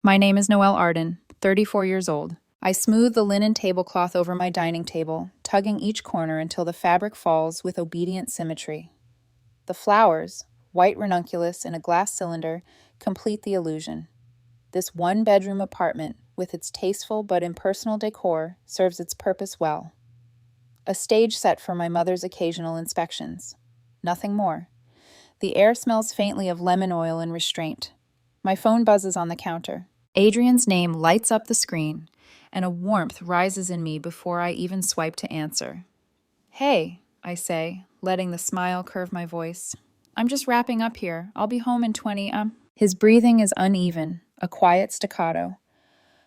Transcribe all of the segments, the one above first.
My name is Noelle Arden, 34 years old. I smooth the linen tablecloth over my dining table, tugging each corner until the fabric falls with obedient symmetry. The flowers, white ranunculus in a glass cylinder, complete the illusion. This one-bedroom apartment, with its tasteful but impersonal decor, serves its purpose well. A stage set for my mother's occasional inspections. Nothing more. The air smells faintly of lemon oil and restraint. My phone buzzes on the counter. Adrien's name lights up the screen, and a warmth rises in me before I even swipe to answer. "Hey," I say, letting the smile curve my voice. "I'm just wrapping up here. I'll be home in 20, His breathing is uneven, a quiet staccato.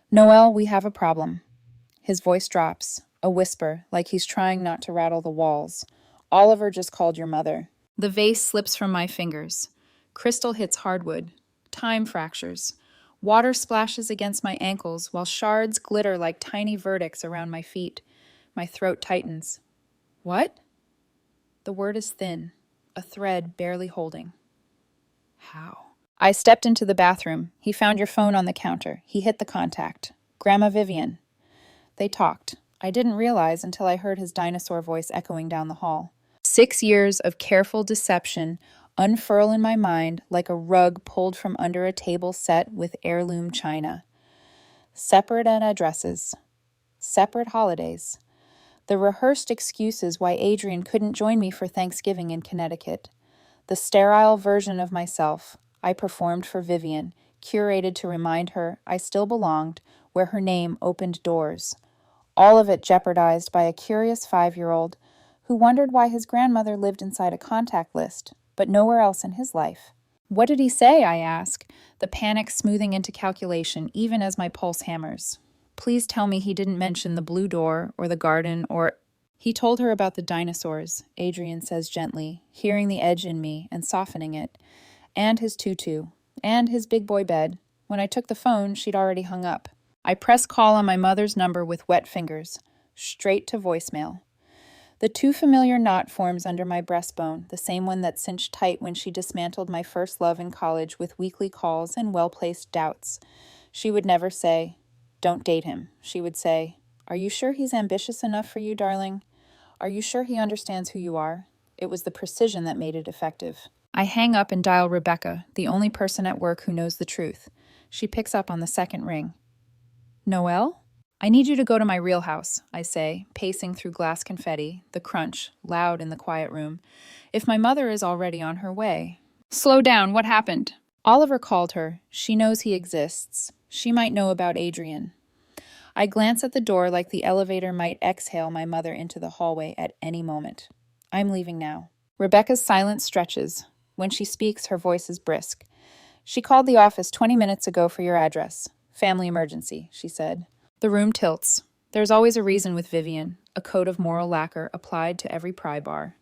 "Noelle, we have a problem." His voice drops, a whisper, like he's trying not to rattle the walls. "Oliver just called your mother." The vase slips from my fingers. Crystal hits hardwood. Time fractures. Water splashes against my ankles while shards glitter like tiny verdicts around my feet. My throat tightens. "What?" The word is thin, a thread barely holding. "How?" I stepped into the bathroom. "He found your phone on the counter. He hit the contact. Grandma Vivian." They talked. I didn't realize until I heard his dinosaur voice echoing down the hall. 6 years of careful deception unfurl in my mind like a rug pulled from under a table set with heirloom china. Separate addresses. Separate holidays. The rehearsed excuses why Adrien couldn't join me for Thanksgiving in Connecticut. The sterile version of myself I performed for Vivian, curated to remind her I still belonged where her name opened doors. All of it jeopardized by a curious 5-year-old who wondered why his grandmother lived inside a contact list, but nowhere else in his life. "What did he say?" I ask, the panic smoothing into calculation even as my pulse hammers. "Please tell me he didn't mention the blue door or the garden or—" "He told her about the dinosaurs," Adrien says gently, hearing the edge in me and softening it, "and his tutu, and his big boy bed. When I took the phone, she'd already hung up." I press call on my mother's number with wet fingers, straight to voicemail. The too familiar knot forms under my breastbone, the same one that cinched tight when she dismantled my first love in college with weekly calls and well-placed doubts. She would never say, "Don't date him." She would say, "Are you sure he's ambitious enough for you, darling? Are you sure he understands who you are?" It was the precision that made it effective. I hang up and dial Rebecca, the only person at work who knows the truth. She picks up on the second ring. "Noelle? I need you to go to my real house," I say, pacing through glass confetti, the crunch, loud in the quiet room. "If my mother is already on her way." "Slow down, what happened?" "Oliver called her. She knows he exists. She might know about Adrien." I glance at the door like the elevator might exhale my mother into the hallway at any moment. "I'm leaving now." Rebecca's silence stretches. When she speaks, her voice is brisk. "She called the office 20 minutes ago for your address. Family emergency," she said. The room tilts. There's always a reason with Vivian, a coat of moral lacquer applied to every pry bar.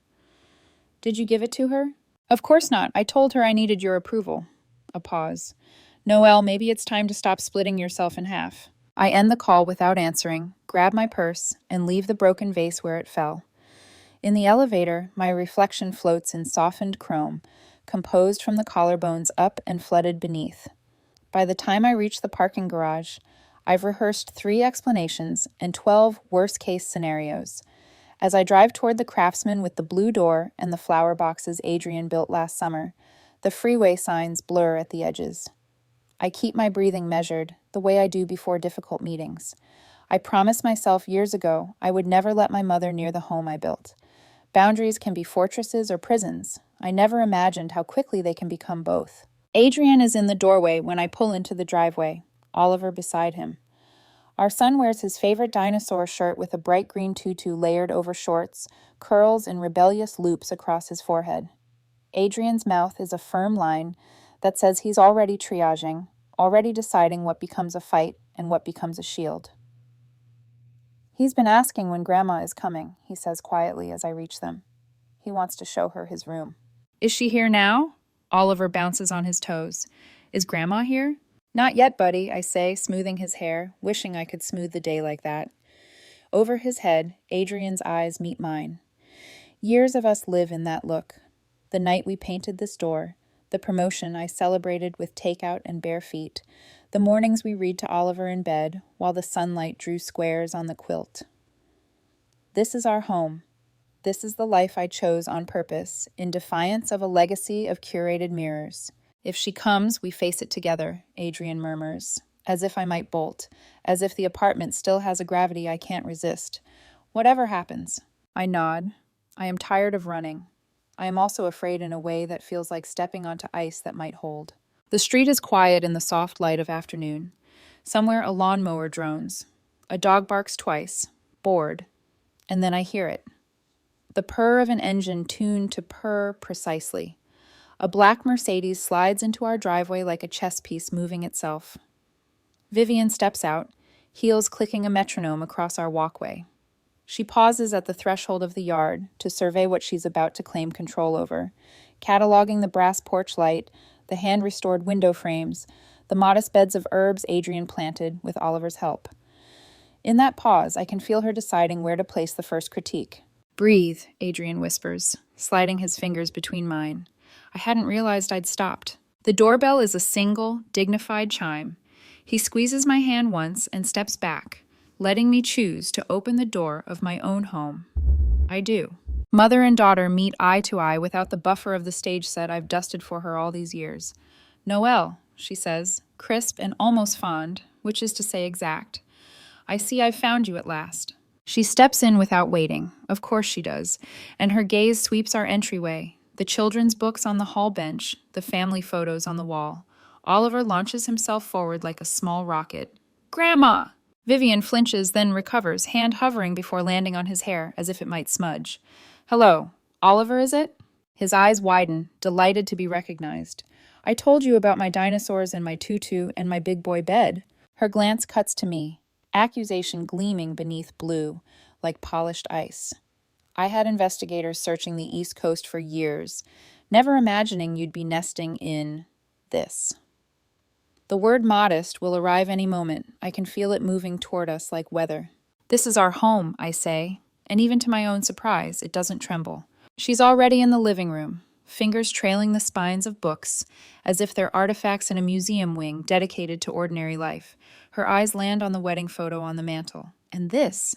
"Did you give it to her?" "Of course not. I told her I needed your approval." A pause. "Noelle, maybe it's time to stop splitting yourself in half." I end the call without answering, grab my purse, and leave the broken vase where it fell. In the elevator, my reflection floats in softened chrome, composed from the collarbones up and flooded beneath. By the time I reach the parking garage, I've rehearsed 3 explanations and 12 worst-case scenarios. As I drive toward the craftsman with the blue door and the flower boxes Adrien built last summer, the freeway signs blur at the edges. I keep my breathing measured, the way I do before difficult meetings. I promised myself years ago I would never let my mother near the home I built. Boundaries can be fortresses or prisons. I never imagined how quickly they can become both. Adrien is in the doorway when I pull into the driveway, Oliver beside him. Our son wears his favorite dinosaur shirt with a bright green tutu layered over shorts, curls in rebellious loops across his forehead. Adrien's mouth is a firm line that says he's already triaging, already deciding what becomes a fight and what becomes a shield. "He's been asking when Grandma is coming," he says quietly as I reach them. He wants to show her his room. "Is she here now?" Oliver bounces on his toes. "Is Grandma here?" "Not yet, buddy," I say, smoothing his hair, wishing I could smooth the day like that. Over his head, Adrien's eyes meet mine. Years of us live in that look. The night we painted this door, the promotion I celebrated with takeout and bare feet, The mornings we read to Oliver in bed, while the sunlight drew squares on the quilt. This is our home. This is the life I chose on purpose, in defiance of a legacy of curated mirrors. If she comes, we face it together, Adrien murmurs, as if I might bolt, as if the apartment still has a gravity I can't resist. Whatever happens. I nod. I am tired of running. I am also afraid in a way that feels like stepping onto ice that might hold. The street is quiet in the soft light of afternoon. Somewhere a lawnmower drones. A dog barks twice, bored, and then I hear it. The purr of an engine tuned to purr precisely. A black Mercedes slides into our driveway like a chess piece moving itself. Vivian steps out, heels clicking a metronome across our walkway. She pauses at the threshold of the yard to survey what she's about to claim control over, cataloging the brass porch light, the hand-restored window frames, the modest beds of herbs Adrien planted with Oliver's help. In that pause, I can feel her deciding where to place the first critique. "Breathe," Adrien whispers, sliding his fingers between mine. I hadn't realized I'd stopped. The doorbell is a single, dignified chime. He squeezes my hand once and steps back, letting me choose to open the door of my own home. I do. Mother and daughter meet eye to eye without the buffer of the stage set I've dusted for her all these years. "Noelle," she says, crisp and almost fond, which is to say exact. "I see I've found you at last." She steps in without waiting, of course she does, and her gaze sweeps our entryway, the children's books on the hall bench, the family photos on the wall. Oliver launches himself forward like a small rocket. "Grandma!" Vivian flinches, then recovers, hand hovering before landing on his hair, as if it might smudge. "Hello. Oliver, is it?" His eyes widen, delighted to be recognized. "I told you about my dinosaurs and my tutu and my big boy bed." Her glance cuts to me, accusation gleaming beneath blue, like polished ice. "I had investigators searching the East Coast for years, never imagining you'd be nesting in this." The word modest will arrive any moment. I can feel it moving toward us like weather. "This is our home," I say, and even to my own surprise, it doesn't tremble. She's already in the living room, fingers trailing the spines of books, as if they're artifacts in a museum wing dedicated to ordinary life. Her eyes land on the wedding photo on the mantel. And this,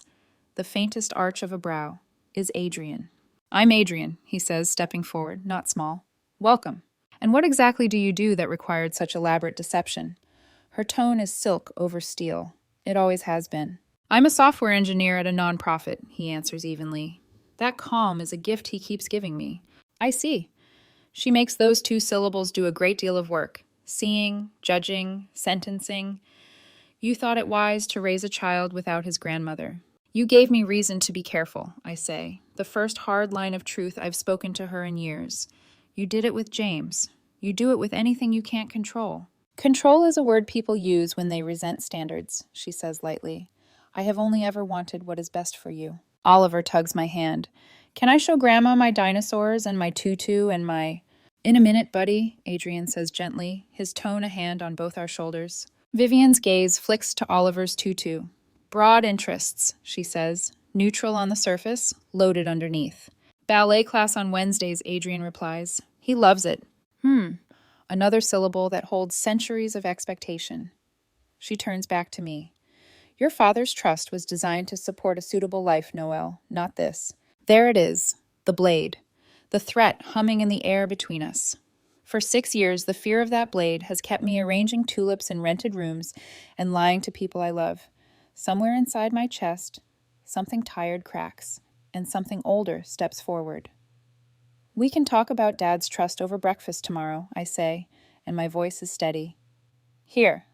the faintest arch of a brow, is Adrien. "I'm Adrien," he says, stepping forward, not small. "Welcome. And what exactly do you do that required such elaborate deception?" Her tone is silk over steel. It always has been. "I'm a software engineer at a nonprofit," he answers evenly. That calm is a gift he keeps giving me. "I see." She makes those two syllables do a great deal of work. Seeing, judging, sentencing. "You thought it wise to raise a child without his grandmother." "You gave me reason to be careful," I say, the first hard line of truth I've spoken to her in years. "You did it with James. You do it with anything you can't control." "Control is a word people use when they resent standards," she says lightly. "I have only ever wanted what is best for you." Oliver tugs my hand. "Can I show Grandma my dinosaurs and my tutu and my—" "In a minute, buddy," Adrien says gently, his tone a hand on both our shoulders. Vivian's gaze flicks to Oliver's tutu. "Broad interests," she says, neutral on the surface, loaded underneath. "Ballet class on Wednesdays," Adrien replies. "He loves it." Another syllable that holds centuries of expectation. She turns back to me. "Your father's trust was designed to support a suitable life, Noelle, not this." There it is, the blade, the threat humming in the air between us. For 6 years, the fear of that blade has kept me arranging tulips in rented rooms and lying to people I love. Somewhere inside my chest, something tired cracks, and something older steps forward. "We can talk about Dad's trust over breakfast tomorrow," I say, and my voice is steady. "Here.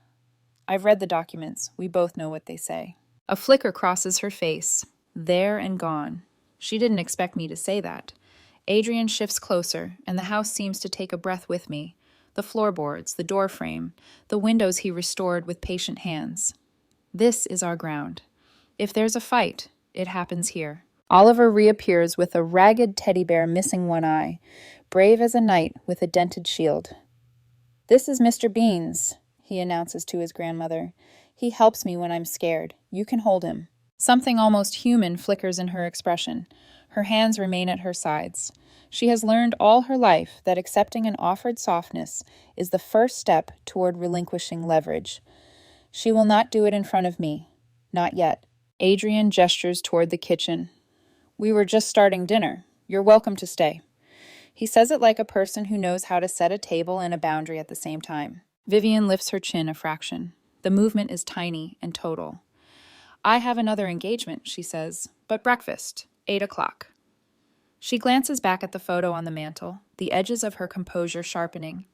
I've read the documents. We both know what they say." A flicker crosses her face. There and gone. She didn't expect me to say that. Adrien shifts closer, and the house seems to take a breath with me. The floorboards, the door frame, the windows he restored with patient hands. This is our ground. If there's a fight, it happens here. Oliver reappears with a ragged teddy bear missing one eye, brave as a knight with a dented shield. "This is Mr. Beans," he announces to his grandmother. "He helps me when I'm scared. You can hold him." Something almost human flickers in her expression. Her hands remain at her sides. She has learned all her life that accepting an offered softness is the first step toward relinquishing leverage. She will not do it in front of me. Not yet. Adrien gestures toward the kitchen. We were just starting dinner. You're welcome to stay. He says it like a person who knows how to set a table and a boundary at the same time. Vivian lifts her chin a fraction. The movement is tiny and total. I have another engagement, she says, but breakfast, 8 o'clock. She glances back at the photo on the mantel, the edges of her composure sharpening.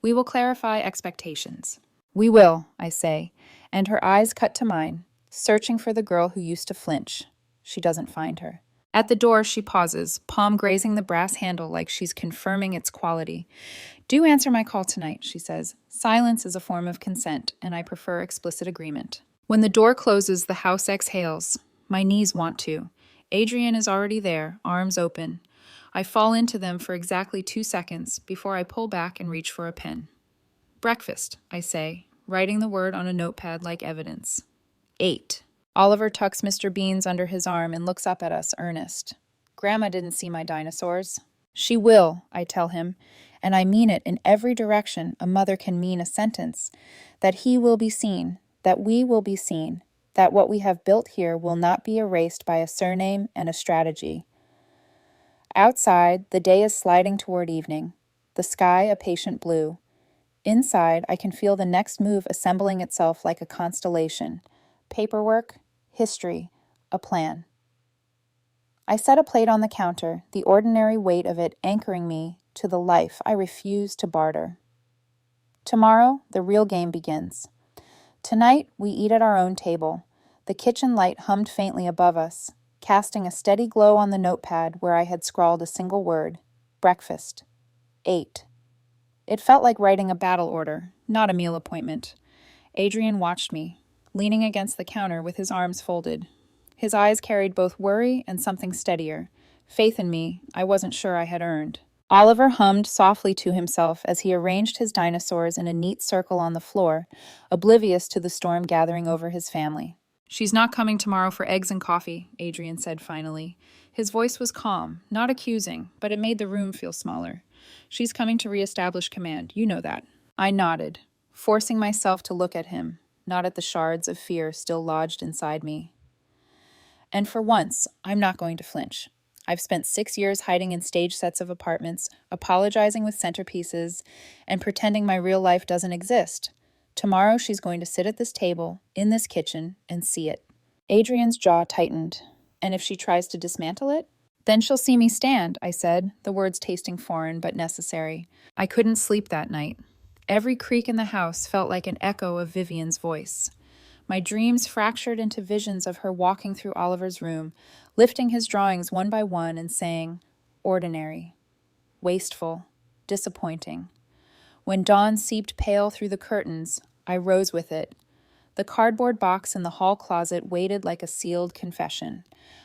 We will clarify expectations. We will, I say, and her eyes cut to mine, searching for the girl who used to flinch. She doesn't find her. At the door, she pauses, palm grazing the brass handle like she's confirming its quality. Do answer my call tonight, she says. Silence is a form of consent, and I prefer explicit agreement. When the door closes, the house exhales. My knees want to. Adrien is already there, arms open. I fall into them for exactly 2 seconds before I pull back and reach for a pen. Breakfast, I say, writing the word on a notepad like evidence. 8. Oliver tucks Mr. Beans under his arm and looks up at us, earnest. Grandma didn't see my dinosaurs. She will, I tell him, and I mean it in every direction a mother can mean a sentence, that he will be seen, that we will be seen, that what we have built here will not be erased by a surname and a strategy. Outside, the day is sliding toward evening, the sky a patient blue. Inside, I can feel the next move assembling itself like a constellation. Paperwork, history, a plan. I set a plate on the counter, the ordinary weight of it anchoring me to the life I refuse to barter. Tomorrow, the real game begins. Tonight, we eat at our own table. The kitchen light hummed faintly above us, casting a steady glow on the notepad where I had scrawled a single word, breakfast. 8. It felt like writing a battle order, not a meal appointment. Adrien watched me, leaning against the counter with his arms folded. His eyes carried both worry and something steadier, faith in me I wasn't sure I had earned. Oliver hummed softly to himself as he arranged his dinosaurs in a neat circle on the floor, oblivious to the storm gathering over his family. She's not coming tomorrow for eggs and coffee, Adrien said finally. His voice was calm, not accusing, but it made the room feel smaller. She's coming to reestablish command, you know that. I nodded, forcing myself to look at him, not at the shards of fear still lodged inside me. And for once, I'm not going to flinch. I've spent 6 years hiding in stage sets of apartments, apologizing with centerpieces, and pretending my real life doesn't exist. Tomorrow she's going to sit at this table, in this kitchen, and see it. Adrien's jaw tightened. And if she tries to dismantle it? Then she'll see me stand, I said, the words tasting foreign but necessary. I couldn't sleep that night. Every creak in the house felt like an echo of Vivian's voice. My dreams fractured into visions of her walking through Oliver's room, lifting his drawings one by one and saying, ordinary, wasteful, disappointing. When dawn seeped pale through the curtains, I rose with it. The cardboard box in the hall closet waited like a sealed confession.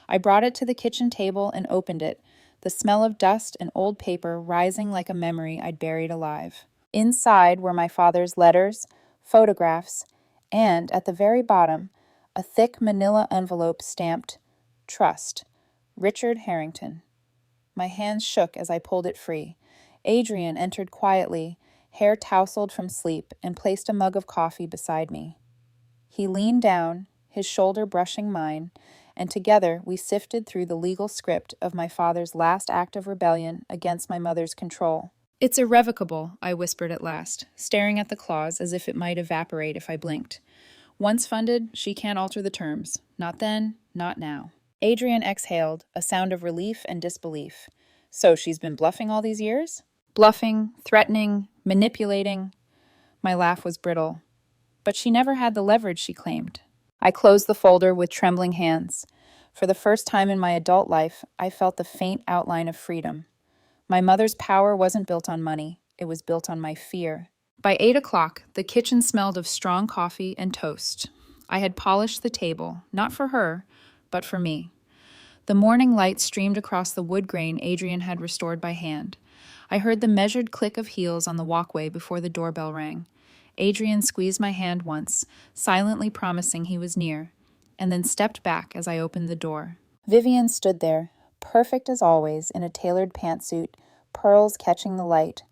I brought it to the kitchen table and opened it, the smell of dust and old paper rising like a memory I'd buried alive. Inside were my father's letters, photographs, and, at the very bottom, a thick manila envelope stamped, Trust, Richard Harrington. My hands shook as I pulled it free. Adrien entered quietly, hair tousled from sleep, and placed a mug of coffee beside me. He leaned down, his shoulder brushing mine, and together we sifted through the legal script of my father's last act of rebellion against my mother's control. It's irrevocable, I whispered at last, staring at the clause as if it might evaporate if I blinked. Once funded, she can't alter the terms. Not then, not now. Adrien exhaled, a sound of relief and disbelief. So she's been bluffing all these years? Bluffing, threatening, manipulating. My laugh was brittle. But she never had the leverage she claimed. I closed the folder with trembling hands. For the first time in my adult life, I felt the faint outline of freedom. My mother's power wasn't built on money. It was built on my fear. By 8 o'clock, the kitchen smelled of strong coffee and toast. I had polished the table, not for her, but for me. The morning light streamed across the wood grain Adrien had restored by hand. I heard the measured click of heels on the walkway before the doorbell rang. Adrien squeezed my hand once, silently promising he was near, and then stepped back as I opened the door. Vivian stood there, perfect as always in a tailored pantsuit, pearls catching the light.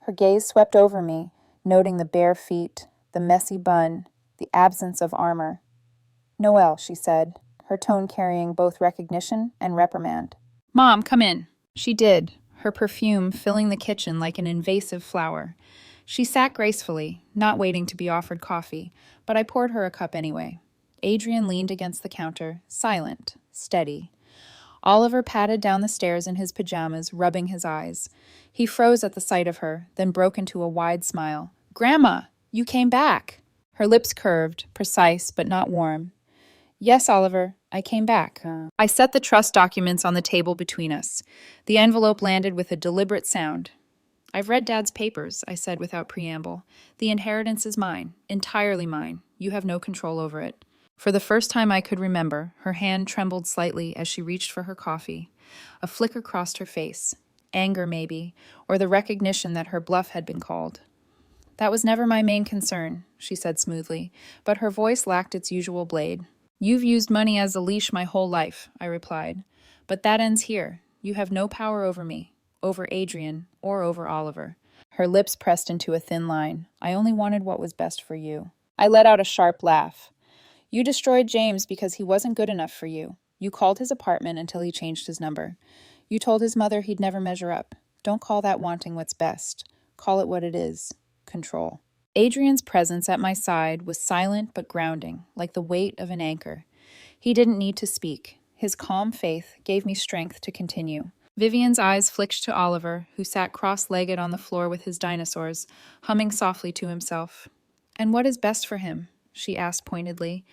Her gaze swept over me, noting the bare feet, the messy bun, the absence of armor. "Noelle," she said, her tone carrying both recognition and reprimand. "Mom, come in." She did, her perfume filling the kitchen like an invasive flower. She sat gracefully, not waiting to be offered coffee, but I poured her a cup anyway. Adrien leaned against the counter, silent, steady. Oliver patted down the stairs in his pajamas, rubbing his eyes. He froze at the sight of her, then broke into a wide smile. "Grandma, you came back." Her lips curved, precise but not warm. "Yes, Oliver, I came back." I set the trust documents on the table between us. The envelope landed with a deliberate sound. "I've read Dad's papers," I said without preamble. "The inheritance is mine, entirely mine. You have no control over it." For the first time I could remember, her hand trembled slightly as she reached for her coffee. A flicker crossed her face. Anger, maybe, or the recognition that her bluff had been called. "That was never my main concern," she said smoothly, but her voice lacked its usual blade. "You've used money as a leash my whole life," I replied. "But that ends here. You have no power over me, over Adrien, or over Oliver." Her lips pressed into a thin line. "I only wanted what was best for you." I let out a sharp laugh. "You destroyed James because he wasn't good enough for you. You called his apartment until he changed his number. You told his mother he'd never measure up. Don't call that wanting what's best. Call it what it is. Control." Adrien's presence at my side was silent but grounding, like the weight of an anchor. He didn't need to speak. His calm faith gave me strength to continue. Vivian's eyes flicked to Oliver, who sat cross-legged on the floor with his dinosaurs, humming softly to himself. "And what is best for him?" she asked pointedly.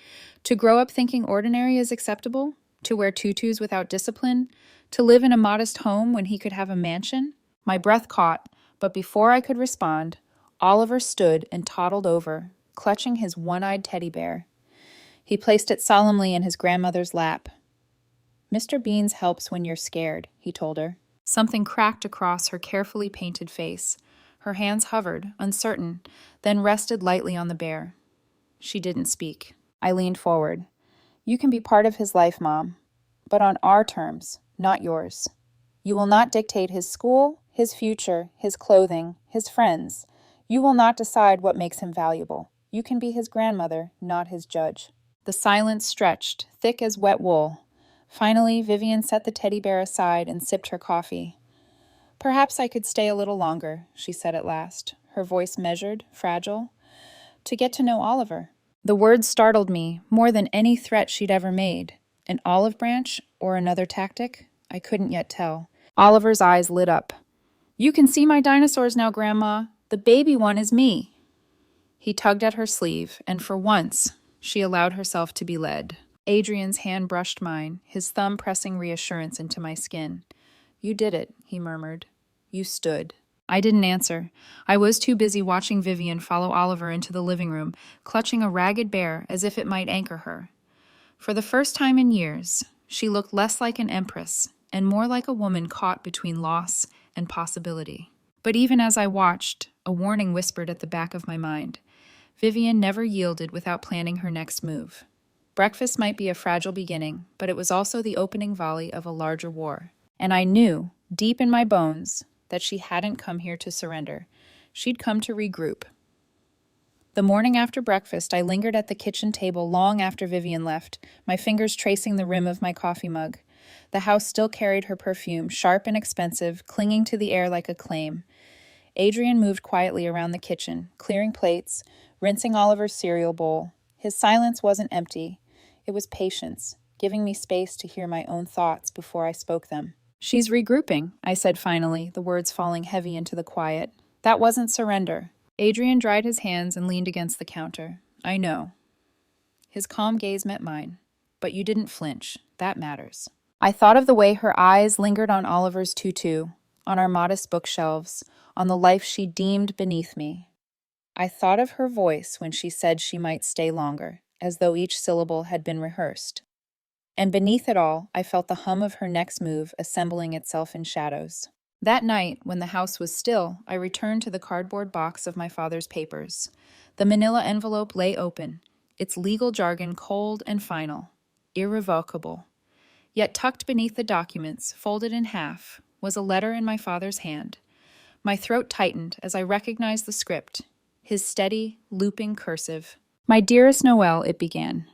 "To grow up thinking ordinary is acceptable? To wear tutus without discipline? To live in a modest home when he could have a mansion?" My breath caught, but before I could respond, Oliver stood and toddled over, clutching his one-eyed teddy bear. He placed it solemnly in his grandmother's lap. "Mr. Beans helps when you're scared," he told her. Something cracked across her carefully painted face. Her hands hovered, uncertain, then rested lightly on the bear. She didn't speak. I leaned forward. "You can be part of his life, Mom, but on our terms, not yours. You will not dictate his school, his future, his clothing, his friends. You will not decide what makes him valuable. You can be his grandmother, not his judge." The silence stretched, thick as wet wool. Finally, Vivian set the teddy bear aside and sipped her coffee. "Perhaps I could stay a little longer," she said at last, her voice measured, fragile. "To get to know Oliver." The words startled me more than any threat she'd ever made. An olive branch or another tactic? I couldn't yet tell. Oliver's eyes lit up. "You can see my dinosaurs now, Grandma. The baby one is me." He tugged at her sleeve, and for once, she allowed herself to be led. Adrien's hand brushed mine, his thumb pressing reassurance into my skin. "You did it," he murmured. "You stood." I didn't answer. I was too busy watching Vivian follow Oliver into the living room, clutching a ragged bear as if it might anchor her. For the first time in years, she looked less like an empress and more like a woman caught between loss and possibility. But even as I watched, a warning whispered at the back of my mind. Vivian never yielded without planning her next move. Breakfast might be a fragile beginning, but it was also the opening volley of a larger war. And I knew, deep in my bones, that she hadn't come here to surrender. She'd come to regroup. The morning after breakfast, I lingered at the kitchen table long after Vivian left, my fingers tracing the rim of my coffee mug. The house still carried her perfume, sharp and expensive, clinging to the air like a claim. Adrien moved quietly around the kitchen, clearing plates, rinsing Oliver's cereal bowl. His silence wasn't empty. It was patience, giving me space to hear my own thoughts before I spoke them. "She's regrouping," I said finally, the words falling heavy into the quiet. "That wasn't surrender." Adrien dried his hands and leaned against the counter. "I know." His calm gaze met mine. "But you didn't flinch. That matters." I thought of the way her eyes lingered on Oliver's tutu, on our modest bookshelves, on the life she deemed beneath me. I thought of her voice when she said she might stay longer, as though each syllable had been rehearsed. And beneath it all, I felt the hum of her next move assembling itself in shadows. That night, when the house was still, I returned to the cardboard box of my father's papers. The manila envelope lay open, its legal jargon cold and final. Irrevocable. Yet tucked beneath the documents, folded in half, was a letter in my father's hand. My throat tightened as I recognized the script, his steady, looping cursive. "My dearest Noelle," it began.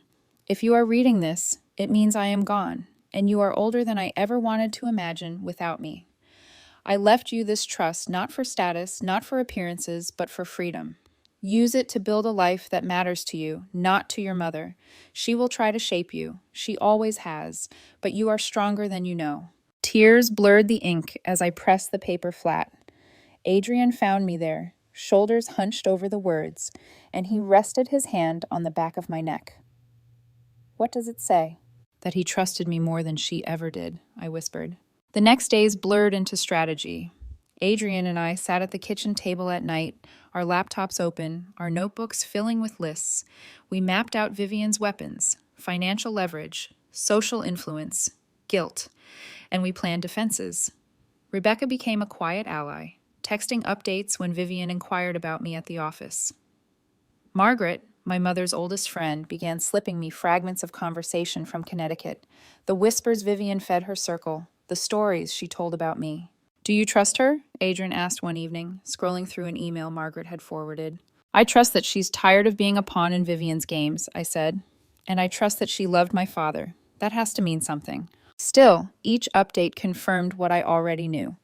"If you are reading this, it means I am gone, and you are older than I ever wanted to imagine without me. I left you this trust not for status, not for appearances, but for freedom. Use it to build a life that matters to you, not to your mother. She will try to shape you. She always has, but you are stronger than you know." Tears blurred the ink as I pressed the paper flat. Adrien found me there, shoulders hunched over the words, and he rested his hand on the back of my neck. "What does it say?" "That he trusted me more than she ever did," I whispered. The next days blurred into strategy. Adrien and I sat at the kitchen table at night, our laptops open, our notebooks filling with lists. We mapped out Vivian's weapons, financial leverage, social influence, guilt, and we planned defenses. Rebecca became a quiet ally, texting updates when Vivian inquired about me at the office. Margaret, my mother's oldest friend, began slipping me fragments of conversation from Connecticut, the whispers Vivian fed her circle, the stories she told about me. "Do you trust her?" Adrien asked one evening, scrolling through an email Margaret had forwarded. "I trust that she's tired of being a pawn in Vivian's games," I said. "And I trust that she loved my father. That has to mean something." Still, each update confirmed what I already knew.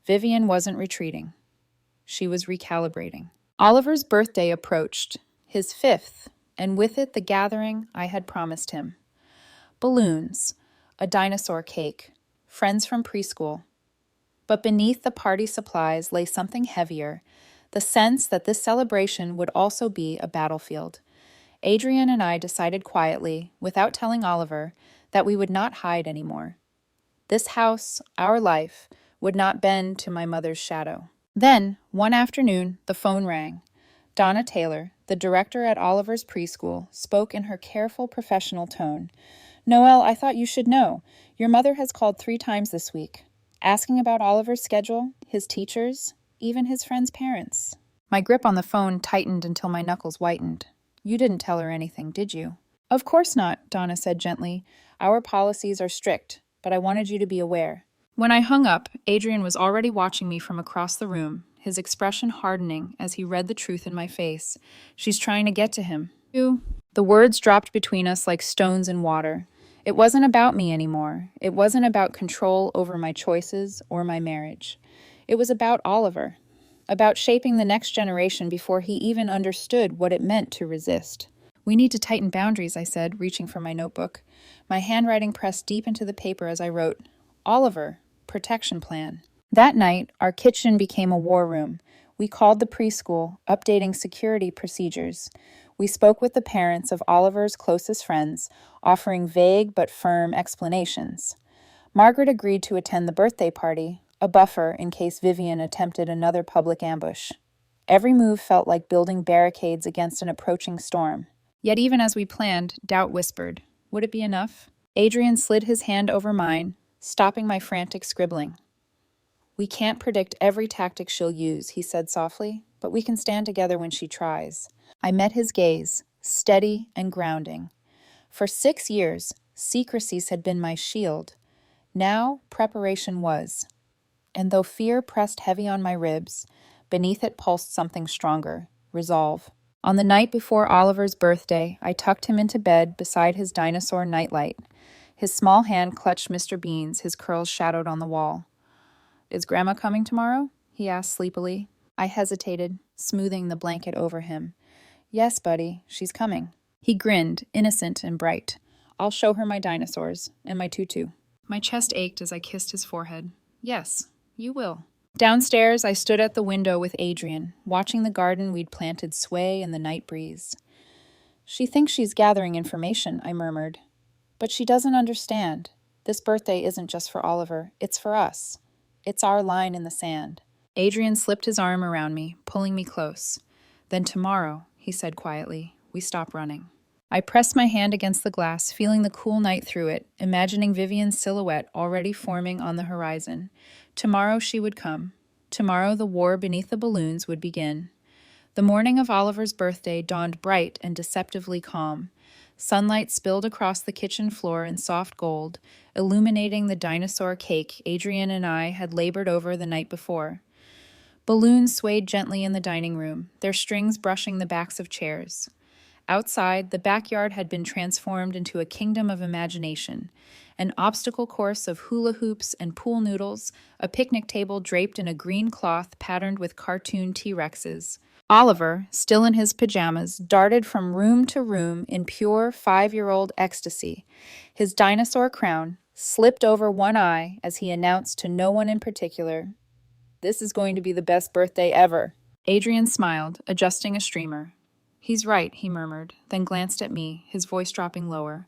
Vivian wasn't retreating. She was recalibrating. Oliver's birthday approached, his 5th, and with it the gathering I had promised him. Balloons, a dinosaur cake, friends from preschool. But beneath the party supplies lay something heavier, the sense that this celebration would also be a battlefield. Adrien and I decided quietly, without telling Oliver, that we would not hide anymore. This house, our life, would not bend to my mother's shadow. Then, one afternoon, the phone rang. Donna Taylor, the director at Oliver's preschool, spoke in her careful professional tone. "Noelle, I thought you should know. Your mother has called 3 times this week, asking about Oliver's schedule, his teachers, even his friends' parents." My grip on the phone tightened until my knuckles whitened. "You didn't tell her anything, did you?" "Of course not," Donna said gently. "Our policies are strict, but I wanted you to be aware." When I hung up, Adrien was already watching me from across the room, his expression hardening as he read the truth in my face. "She's trying to get to him." The words dropped between us like stones in water. It wasn't about me anymore. It wasn't about control over my choices or my marriage. It was about Oliver, about shaping the next generation before he even understood what it meant to resist. "We need to tighten boundaries," I said, reaching for my notebook. My handwriting pressed deep into the paper as I wrote, "Oliver, protection plan." That night, our kitchen became a war room. We called the preschool, updating security procedures. We spoke with the parents of Oliver's closest friends, offering vague but firm explanations. Margaret agreed to attend the birthday party, a buffer in case Vivian attempted another public ambush. Every move felt like building barricades against an approaching storm. Yet even as we planned, doubt whispered, "Would it be enough?" Adrien slid his hand over mine, stopping my frantic scribbling. "We can't predict every tactic she'll use," he said softly, "but we can stand together when she tries." I met his gaze, steady and grounding. For 6 years, secrecies had been my shield. Now, preparation was. And though fear pressed heavy on my ribs, beneath it pulsed something stronger, resolve. On the night before Oliver's birthday, I tucked him into bed beside his dinosaur nightlight. His small hand clutched Mr. Bean's, his curls shadowed on the wall. "Is Grandma coming tomorrow?" he asked sleepily. I hesitated, smoothing the blanket over him. "Yes, buddy, she's coming." He grinned, innocent and bright. "I'll show her my dinosaurs, and my tutu." My chest ached as I kissed his forehead. "Yes, you will." Downstairs, I stood at the window with Adrien, watching the garden we'd planted sway in the night breeze. "She thinks she's gathering information," I murmured. "But she doesn't understand. This birthday isn't just for Oliver, it's for us. It's our line in the sand." Adrien slipped his arm around me, pulling me close. "Then tomorrow," he said quietly, "we stop running." I pressed my hand against the glass, feeling the cool night through it, imagining Vivian's silhouette already forming on the horizon. Tomorrow she would come. Tomorrow the war beneath the balloons would begin. The morning of Oliver's birthday dawned bright and deceptively calm. Sunlight spilled across the kitchen floor in soft gold, illuminating the dinosaur cake Adrien and I had labored over the night before. Balloons swayed gently in the dining room, their strings brushing the backs of chairs. Outside, the backyard had been transformed into a kingdom of imagination. An obstacle course of hula hoops and pool noodles, a picnic table draped in a green cloth patterned with cartoon T-Rexes. Oliver, still in his pajamas, darted from room to room in pure 5-year-old ecstasy. His dinosaur crown slipped over one eye as he announced to no one in particular, "This is going to be the best birthday ever." Adrien smiled, adjusting a streamer. "He's right," he murmured, then glanced at me, his voice dropping lower.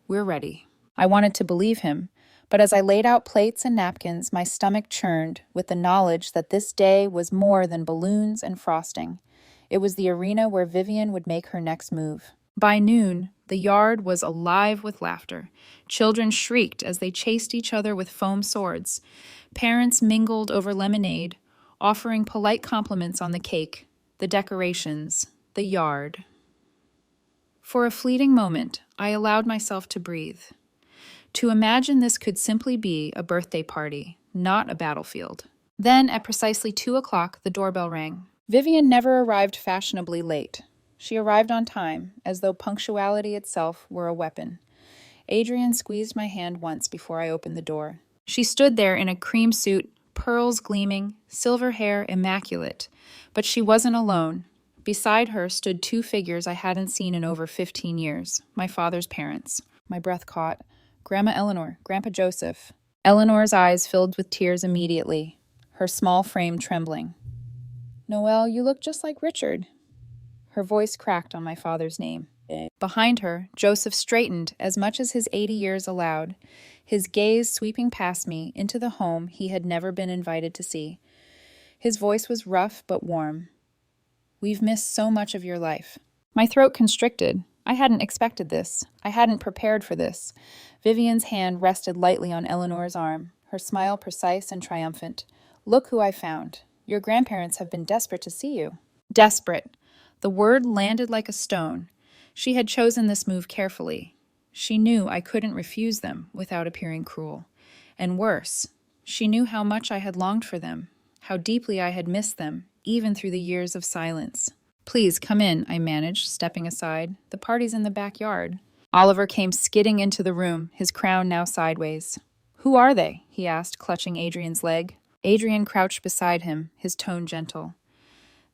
"We're ready." I wanted to believe him, but as I laid out plates and napkins, my stomach churned with the knowledge that this day was more than balloons and frosting. It was the arena where Vivian would make her next move. By noon, the yard was alive with laughter. Children shrieked as they chased each other with foam swords. Parents mingled over lemonade, offering polite compliments on the cake, the decorations, the yard. For a fleeting moment, I allowed myself to breathe. To imagine this could simply be a birthday party, not a battlefield. Then, at precisely 2 o'clock, the doorbell rang. Vivian never arrived fashionably late. She arrived on time, as though punctuality itself were a weapon. Adrien squeezed my hand once before I opened the door. She stood there in a cream suit, pearls gleaming, silver hair immaculate. But she wasn't alone. Beside her stood 2 figures I hadn't seen in over 15 years, my father's parents. My breath caught. Grandma Eleanor, Grandpa Joseph. Eleanor's eyes filled with tears immediately, her small frame trembling. "Noelle, you look just like Richard." Her voice cracked on my father's name. Behind her, Joseph straightened as much as his 80 years allowed, his gaze sweeping past me into the home he had never been invited to see. His voice was rough but warm. "We've missed so much of your life." My throat constricted. I hadn't expected this. I hadn't prepared for this. Vivian's hand rested lightly on Eleanor's arm, her smile precise and triumphant. "Look who I found. Your grandparents have been desperate to see you." Desperate. The word landed like a stone. She had chosen this move carefully. She knew I couldn't refuse them without appearing cruel. And worse, she knew how much I had longed for them, how deeply I had missed them, even through the years of silence. "Please, come in," I managed, stepping aside. "The party's in the backyard." Oliver came skidding into the room, his crown now sideways. "Who are they?" he asked, clutching Adrien's leg. Adrien crouched beside him, his tone gentle.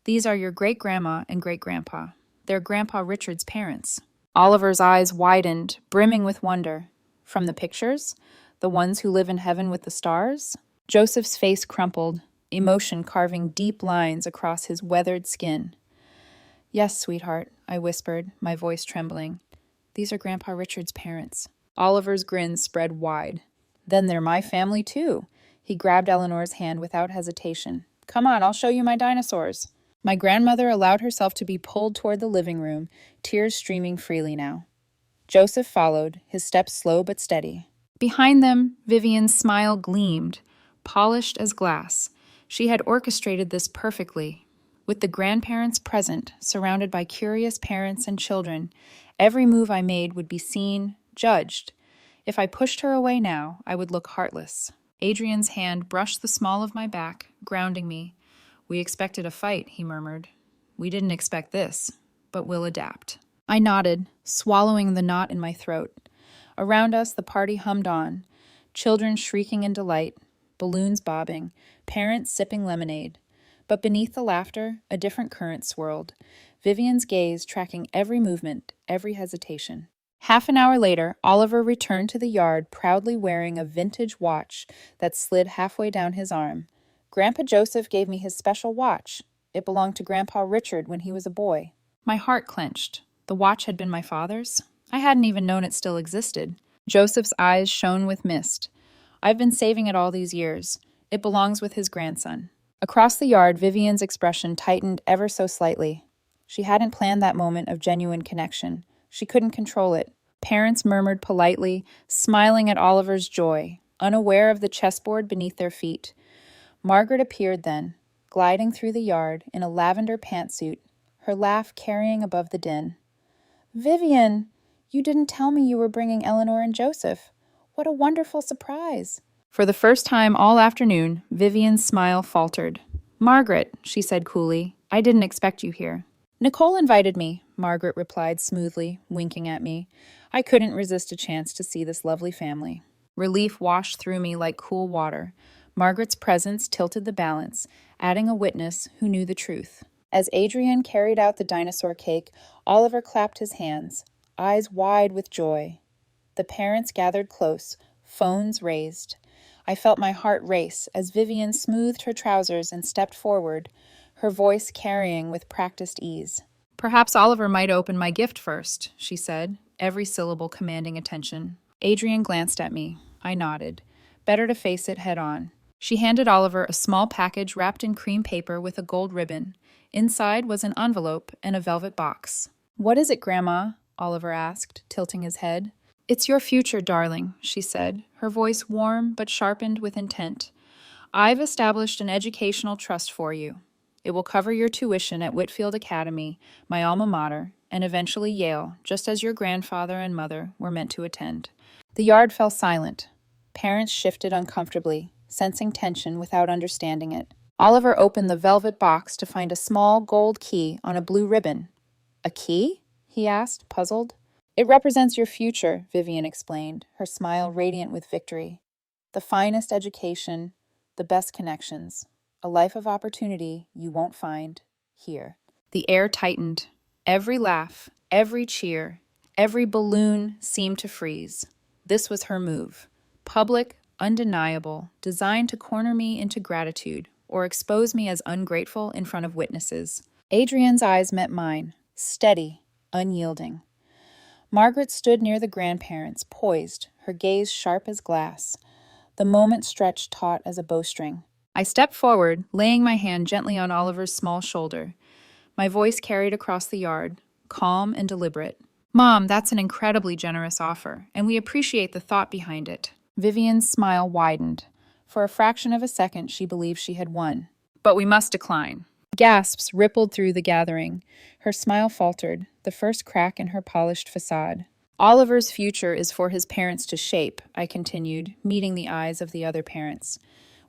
"These are your great-grandma and great-grandpa. They're Grandpa Richard's parents." Oliver's eyes widened, brimming with wonder. "From the pictures? The ones who live in heaven with the stars?" Joseph's face crumpled, emotion carving deep lines across his weathered skin. "Yes, sweetheart," I whispered, my voice trembling. "These are Grandpa Richard's parents." Oliver's grin spread wide. "Then they're my family, too." He grabbed Eleanor's hand without hesitation. "Come on, I'll show you my dinosaurs." My grandmother allowed herself to be pulled toward the living room, tears streaming freely now. Joseph followed, his steps slow but steady. Behind them, Vivian's smile gleamed, polished as glass. She had orchestrated this perfectly. With the grandparents present, surrounded by curious parents and children, every move I made would be seen, judged. If I pushed her away now, I would look heartless. Adrien's hand brushed the small of my back, grounding me. "We expected a fight," he murmured. "We didn't expect this, but we'll adapt." I nodded, swallowing the knot in my throat. Around us, the party hummed on, children shrieking in delight, balloons bobbing, parents sipping lemonade. But beneath the laughter, a different current swirled, Vivian's gaze tracking every movement, every hesitation. Half an hour later, Oliver returned to the yard proudly wearing a vintage watch that slid halfway down his arm. "Grandpa Joseph gave me his special watch. It belonged to Grandpa Richard when he was a boy." My heart clenched. The watch had been my father's? I hadn't even known it still existed. Joseph's eyes shone with mist. "I've been saving it all these years. It belongs with his grandson." Across the yard, Vivian's expression tightened ever so slightly. She hadn't planned that moment of genuine connection. She couldn't control it. Parents murmured politely, smiling at Oliver's joy, unaware of the chessboard beneath their feet. Margaret appeared then, gliding through the yard in a lavender pantsuit, her laugh carrying above the din. "Vivian, you didn't tell me you were bringing Eleanor and Joseph. What a wonderful surprise." For the first time all afternoon, Vivian's smile faltered. "Margaret," she said coolly, "I didn't expect you here." "Nicole invited me," Margaret replied smoothly, winking at me. I couldn't resist a chance to see this lovely family. Relief washed through me like cool water. Margaret's presence tilted the balance, adding a witness who knew the truth. As Adrien carried out the dinosaur cake, Oliver clapped his hands, eyes wide with joy. The parents gathered close, phones raised. I felt my heart race as Vivian smoothed her trousers and stepped forward, her voice carrying with practiced ease. "Perhaps Oliver might open my gift first," she said, every syllable commanding attention. Adrien glanced at me. I nodded. Better to face it head on. She handed Oliver a small package wrapped in cream paper with a gold ribbon. Inside was an envelope and a velvet box. "What is it, Grandma?" Oliver asked, tilting his head. "It's your future, darling," she said, her voice warm but sharpened with intent. "I've established an educational trust for you. It will cover your tuition at Whitfield Academy, my alma mater, and eventually Yale, just as your grandfather and mother were meant to attend." The yard fell silent. Parents shifted uncomfortably, sensing tension without understanding it. Oliver opened the velvet box to find a small gold key on a blue ribbon. "A key?" he asked, puzzled. "It represents your future," Vivian explained, her smile radiant with victory. "The finest education, the best connections, a life of opportunity you won't find here." The air tightened. Every laugh, every cheer, every balloon seemed to freeze. This was her move. Public, undeniable, designed to corner me into gratitude or expose me as ungrateful in front of witnesses. Adrien's eyes met mine, steady, unyielding. Margaret stood near the grandparents, poised, her gaze sharp as glass. The moment stretched taut as a bowstring. I stepped forward, laying my hand gently on Oliver's small shoulder. My voice carried across the yard, calm and deliberate. "Mom, that's an incredibly generous offer, and we appreciate the thought behind it." Vivian's smile widened. For a fraction of a second, she believed she had won. "But we must decline." Gasps rippled through the gathering. Her smile faltered, the first crack in her polished facade. "Oliver's future is for his parents to shape," I continued, meeting the eyes of the other parents.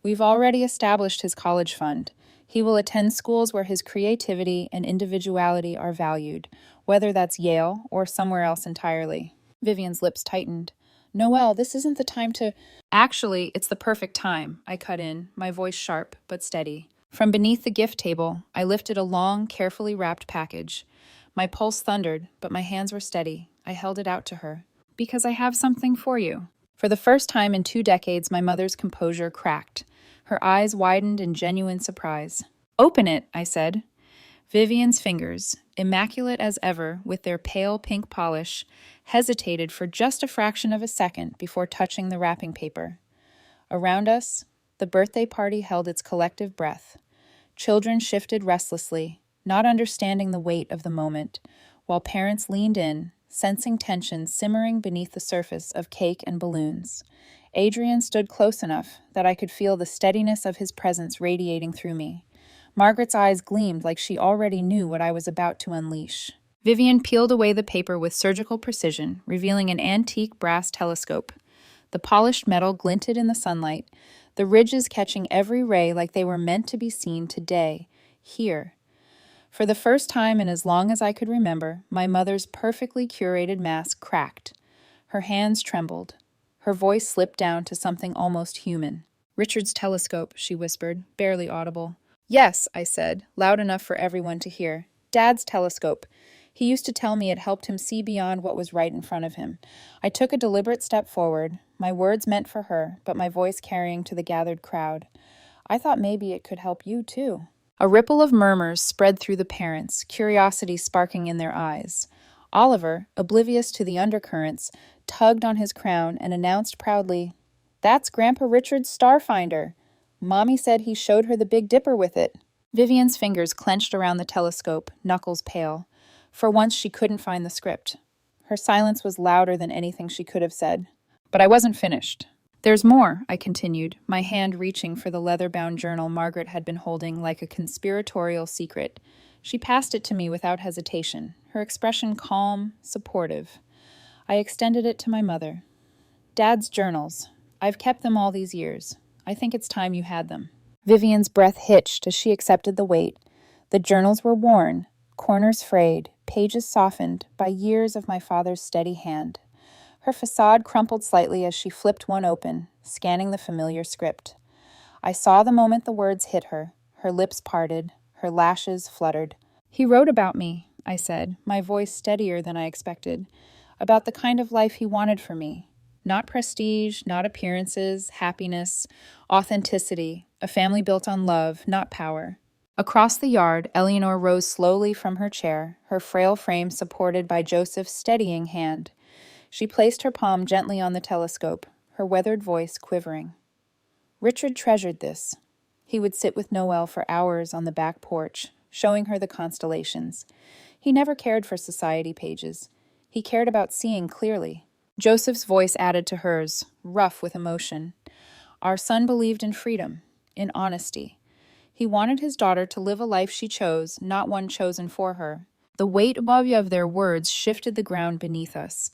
"We've already established his college fund. He will attend schools where his creativity and individuality are valued, whether that's Yale or somewhere else entirely." Vivian's lips tightened. "Noelle, this isn't the time to—" "Actually, it's the perfect time," I cut in, my voice sharp but steady. From beneath the gift table, I lifted a long, carefully wrapped package. My pulse thundered, but my hands were steady. I held it out to her. "Because I have something for you." For the first time in 2 decades, my mother's composure cracked. Her eyes widened in genuine surprise. "Open it," I said. Vivian's fingers, immaculate as ever with their pale pink polish, hesitated for just a fraction of a second before touching the wrapping paper. Around us, the birthday party held its collective breath. Children shifted restlessly, not understanding the weight of the moment, while parents leaned in, sensing tension simmering beneath the surface of cake and balloons. Adrien stood close enough that I could feel the steadiness of his presence radiating through me. Margaret's eyes gleamed like she already knew what I was about to unleash. Vivian peeled away the paper with surgical precision, revealing an antique brass telescope. The polished metal glinted in the sunlight, the ridges catching every ray like they were meant to be seen today, here. For the first time in as long as I could remember, my mother's perfectly curated mask cracked. Her hands trembled. Her voice slipped down to something almost human. "Richard's telescope," she whispered, barely audible. "Yes," I said, loud enough for everyone to hear. "Dad's telescope. He used to tell me it helped him see beyond what was right in front of him." I took a deliberate step forward, my words meant for her, but my voice carrying to the gathered crowd. "I thought maybe it could help you, too." A ripple of murmurs spread through the parents, curiosity sparking in their eyes. Oliver, oblivious to the undercurrents, tugged on his crown and announced proudly, "That's Grandpa Richard's Starfinder. Mommy said he showed her the Big Dipper with it." Vivian's fingers clenched around the telescope, knuckles pale. For once she couldn't find the script. Her silence was louder than anything she could have said. But I wasn't finished. "There's more," I continued, my hand reaching for the leather-bound journal Margaret had been holding like a conspiratorial secret. She passed it to me without hesitation, her expression calm, supportive. I extended it to my mother. Dad's journals. I've kept them all these years. I think it's time you had them. Vivian's breath hitched as she accepted the weight. The journals were worn, corners frayed, pages softened by years of my father's steady hand. Her facade crumpled slightly as she flipped one open, scanning the familiar script. I saw the moment the words hit her. Her lips parted, her lashes fluttered. He wrote about me, I said, my voice steadier than I expected, about the kind of life he wanted for me. Not prestige, not appearances, happiness, authenticity, a family built on love, not power. Across the yard, Eleanor rose slowly from her chair, her frail frame supported by Joseph's steadying hand. She placed her palm gently on the telescope, her weathered voice quivering. Richard treasured this. He would sit with Noelle for hours on the back porch, showing her the constellations. He never cared for society pages. He cared about seeing clearly. Joseph's voice added to hers, rough with emotion. Our son believed in freedom, in honesty. He wanted his daughter to live a life she chose, not one chosen for her. The weight of their words shifted the ground beneath us.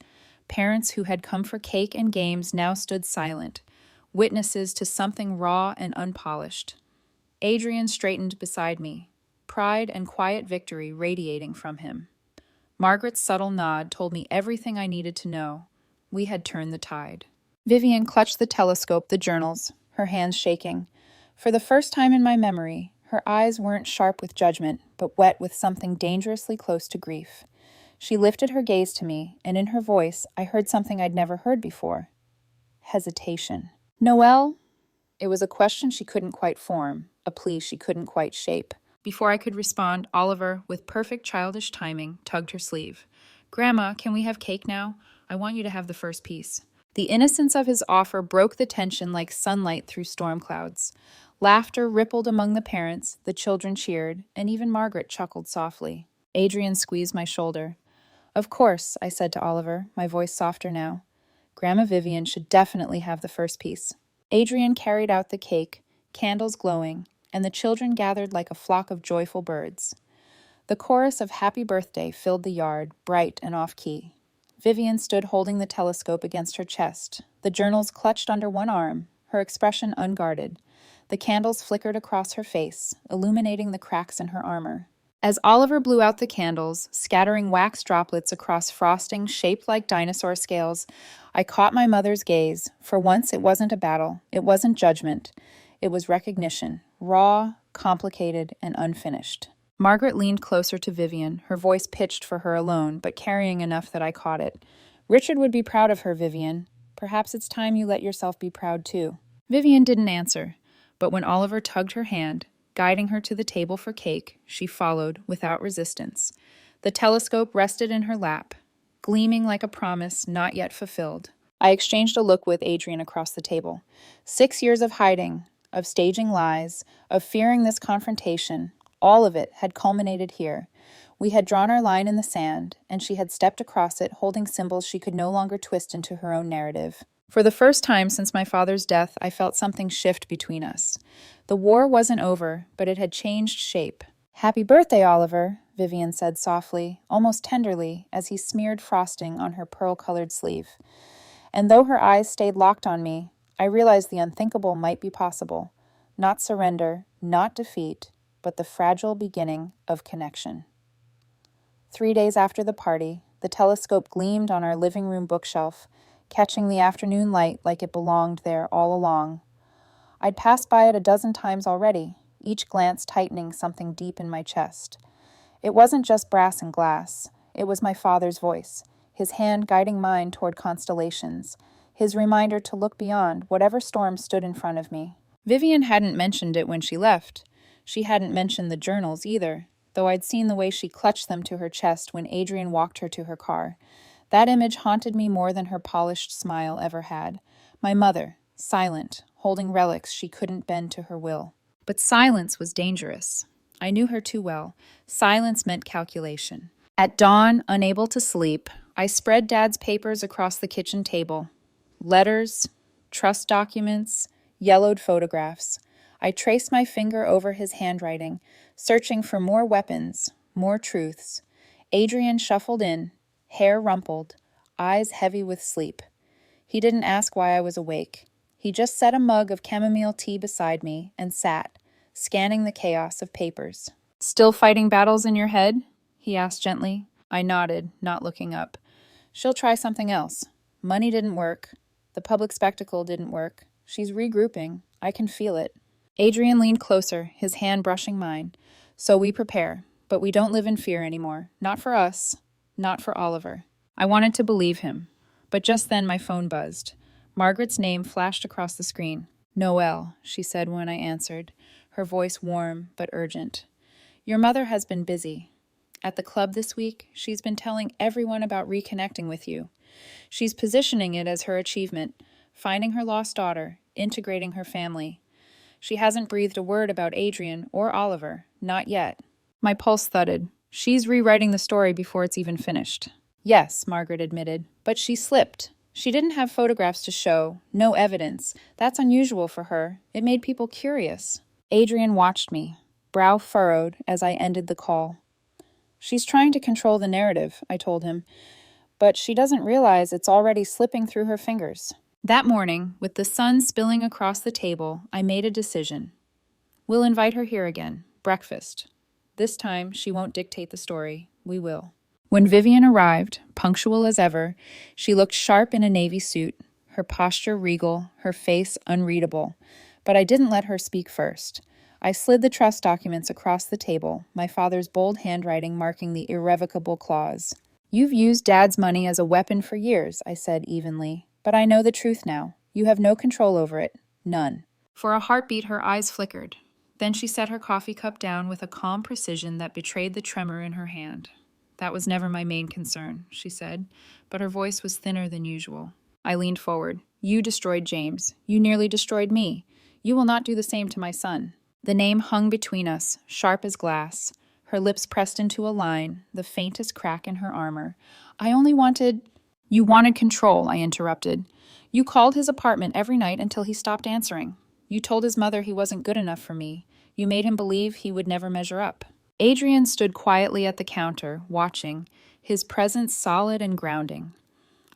Parents who had come for cake and games now stood silent, witnesses to something raw and unpolished. Adrien straightened beside me, pride and quiet victory radiating from him. Margaret's subtle nod told me everything I needed to know. We had turned the tide. Vivian clutched the telescope, the journals, her hands shaking. For the first time in my memory, her eyes weren't sharp with judgment, but wet with something dangerously close to grief. She lifted her gaze to me, and in her voice, I heard something I'd never heard before. Hesitation. Noelle? It was a question she couldn't quite form, a plea she couldn't quite shape. Before I could respond, Oliver, with perfect childish timing, tugged her sleeve. Grandma, can we have cake now? I want you to have the first piece. The innocence of his offer broke the tension like sunlight through storm clouds. Laughter rippled among the parents, the children cheered, and even Margaret chuckled softly. Adrien squeezed my shoulder. Of course, I said to Oliver, my voice softer now. Grandma Vivian should definitely have the first piece. Adrien carried out the cake, candles glowing, and the children gathered like a flock of joyful birds. The chorus of happy birthday filled the yard, bright and off-key. Vivian stood holding the telescope against her chest, the journals clutched under one arm, her expression unguarded. The candles flickered across her face, illuminating the cracks in her armor. As Oliver blew out the candles, scattering wax droplets across frosting shaped like dinosaur scales, I caught my mother's gaze. For once, it wasn't a battle. It wasn't judgment. It was recognition, raw, complicated, and unfinished. Margaret leaned closer to Vivian, her voice pitched for her alone, but carrying enough that I caught it. Richard would be proud of her, Vivian. Perhaps it's time you let yourself be proud, too. Vivian didn't answer, but when Oliver tugged her hand, guiding her to the table for cake, she followed without resistance. The telescope rested in her lap, gleaming like a promise not yet fulfilled. I exchanged a look with Adrien across the table. 6 years of hiding, of staging lies, of fearing this confrontation, all of it had culminated here. We had drawn our line in the sand, and she had stepped across it, holding symbols she could no longer twist into her own narrative. For the first time since my father's death, I felt something shift between us. The war wasn't over, but it had changed shape. "Happy birthday, Oliver," Vivian said softly, almost tenderly, as he smeared frosting on her pearl-colored sleeve. And though her eyes stayed locked on me, I realized the unthinkable might be possible. Not surrender, not defeat, but the fragile beginning of connection. 3 days after the party, the telescope gleamed on our living room bookshelf, catching the afternoon light like it belonged there all along. I'd passed by it a dozen times already, each glance tightening something deep in my chest. It wasn't just brass and glass. It was my father's voice, his hand guiding mine toward constellations, his reminder to look beyond whatever storm stood in front of me. Vivian hadn't mentioned it when she left. She hadn't mentioned the journals either, though I'd seen the way she clutched them to her chest when Adrien walked her to her car. That image haunted me more than her polished smile ever had. My mother, silent, holding relics she couldn't bend to her will. But silence was dangerous. I knew her too well. Silence meant calculation. At dawn, unable to sleep, I spread Dad's papers across the kitchen table. Letters, trust documents, yellowed photographs. I traced my finger over his handwriting, searching for more weapons, More truths. Adrien shuffled in, hair rumpled, eyes heavy with sleep. He didn't ask why I was awake. He just set a mug of chamomile tea beside me and sat, scanning the chaos of papers. "Still fighting battles in your head?" he asked gently. I nodded, not looking up. "She'll try something else. Money didn't work. The public spectacle didn't work. She's regrouping. I can feel it." Adrien leaned closer, his hand brushing mine. "So we prepare, but we don't live in fear anymore. Not for us, not for Oliver." I wanted to believe him, but just then my phone buzzed. Margaret's name flashed across the screen. "Noelle," she said when I answered, her voice warm but urgent. "Your mother has been busy. At the club this week, she's been telling everyone about reconnecting with you. She's positioning it as her achievement, finding her lost daughter, integrating her family. She hasn't breathed a word about Adrien or Oliver, not yet." My pulse thudded. "She's rewriting the story before it's even finished." "Yes," Margaret admitted, "but she slipped. She didn't have photographs to show, no evidence. That's unusual for her. It made people curious." Adrien watched me, brow furrowed, as I ended the call. "She's trying to control the narrative," I told him, "but she doesn't realize it's already slipping through her fingers." That morning, with the sun spilling across the table, I made a decision. We'll invite her here again, breakfast. This time, she won't dictate the story. We will. When Vivian arrived, punctual as ever, she looked sharp in a navy suit, her posture regal, her face unreadable. But I didn't let her speak first. I slid the trust documents across the table, my father's bold handwriting marking the irrevocable clause. "You've used Dad's money as a weapon for years," I said evenly. "But I know the truth now. You have no control over it. None." For a heartbeat, her eyes flickered. Then she set her coffee cup down with a calm precision that betrayed the tremor in her hand. "That was never my main concern," she said, but her voice was thinner than usual. I leaned forward. "You destroyed James. You nearly destroyed me. You will not do the same to my son." The name hung between us, sharp as glass. Her lips pressed into a line, the faintest crack in her armor. "I only wanted—" "You wanted control," I interrupted. "You called his apartment every night until he stopped answering. You told his mother he wasn't good enough for me. You made him believe he would never measure up." Adrien stood quietly at the counter, watching, his presence solid and grounding.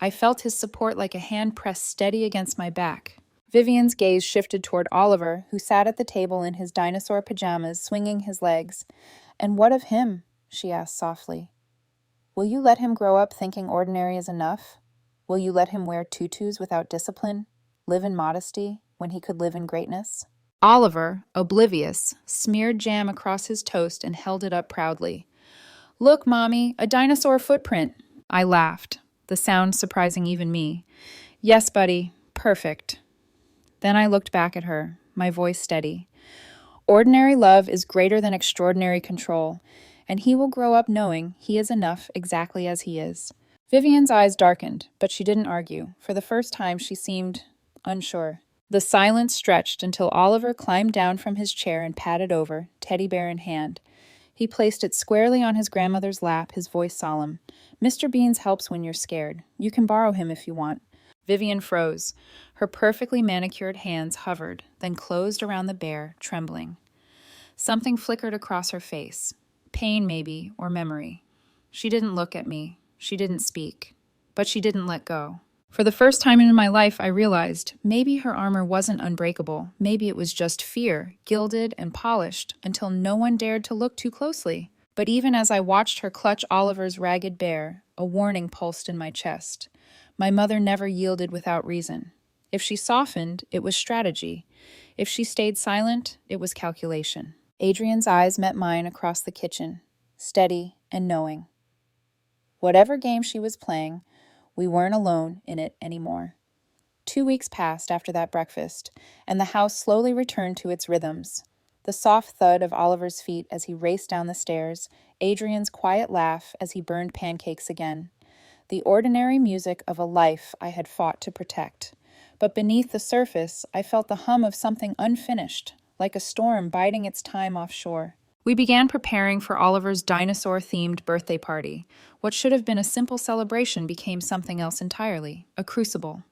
I felt his support like a hand pressed steady against my back. Vivian's gaze shifted toward Oliver, who sat at the table in his dinosaur pajamas, swinging his legs. "And what of him?" she asked softly. "Will you let him grow up thinking ordinary is enough? Will you let him wear tutus without discipline, live in modesty, when he could live in greatness?" Oliver, oblivious, smeared jam across his toast and held it up proudly. "Look, Mommy, a dinosaur footprint." I laughed, the sound surprising even me. "Yes, buddy, perfect." Then I looked back at her, my voice steady. "Ordinary love is greater than extraordinary control, and he will grow up knowing he is enough exactly as he is." Vivian's eyes darkened, but she didn't argue. For the first time, she seemed unsure. The silence stretched until Oliver climbed down from his chair and padded over, teddy bear in hand. He placed it squarely on his grandmother's lap, his voice solemn. "Mr. Beans helps when you're scared. You can borrow him if you want." Vivian froze. Her perfectly manicured hands hovered, then closed around the bear, trembling. Something flickered across her face. Pain, maybe, or memory. She didn't look at me. She didn't speak. But she didn't let go. For the first time in my life, I realized maybe her armor wasn't unbreakable. Maybe it was just fear, gilded and polished, until no one dared to look too closely. But even as I watched her clutch Oliver's ragged bear, a warning pulsed in my chest. My mother never yielded without reason. If she softened, it was strategy. If she stayed silent, it was calculation. Adrien's eyes met mine across the kitchen, steady and knowing. Whatever game she was playing, we weren't alone in it anymore. 2 weeks passed after that breakfast, and the house slowly returned to its rhythms. The soft thud of Oliver's feet as he raced down the stairs, Adrien's quiet laugh as he burned pancakes again. The ordinary music of a life I had fought to protect. But beneath the surface, I felt the hum of something unfinished, like a storm biding its time offshore. We began preparing for Oliver's dinosaur-themed birthday party. What should have been a simple celebration became something else entirely, a crucible.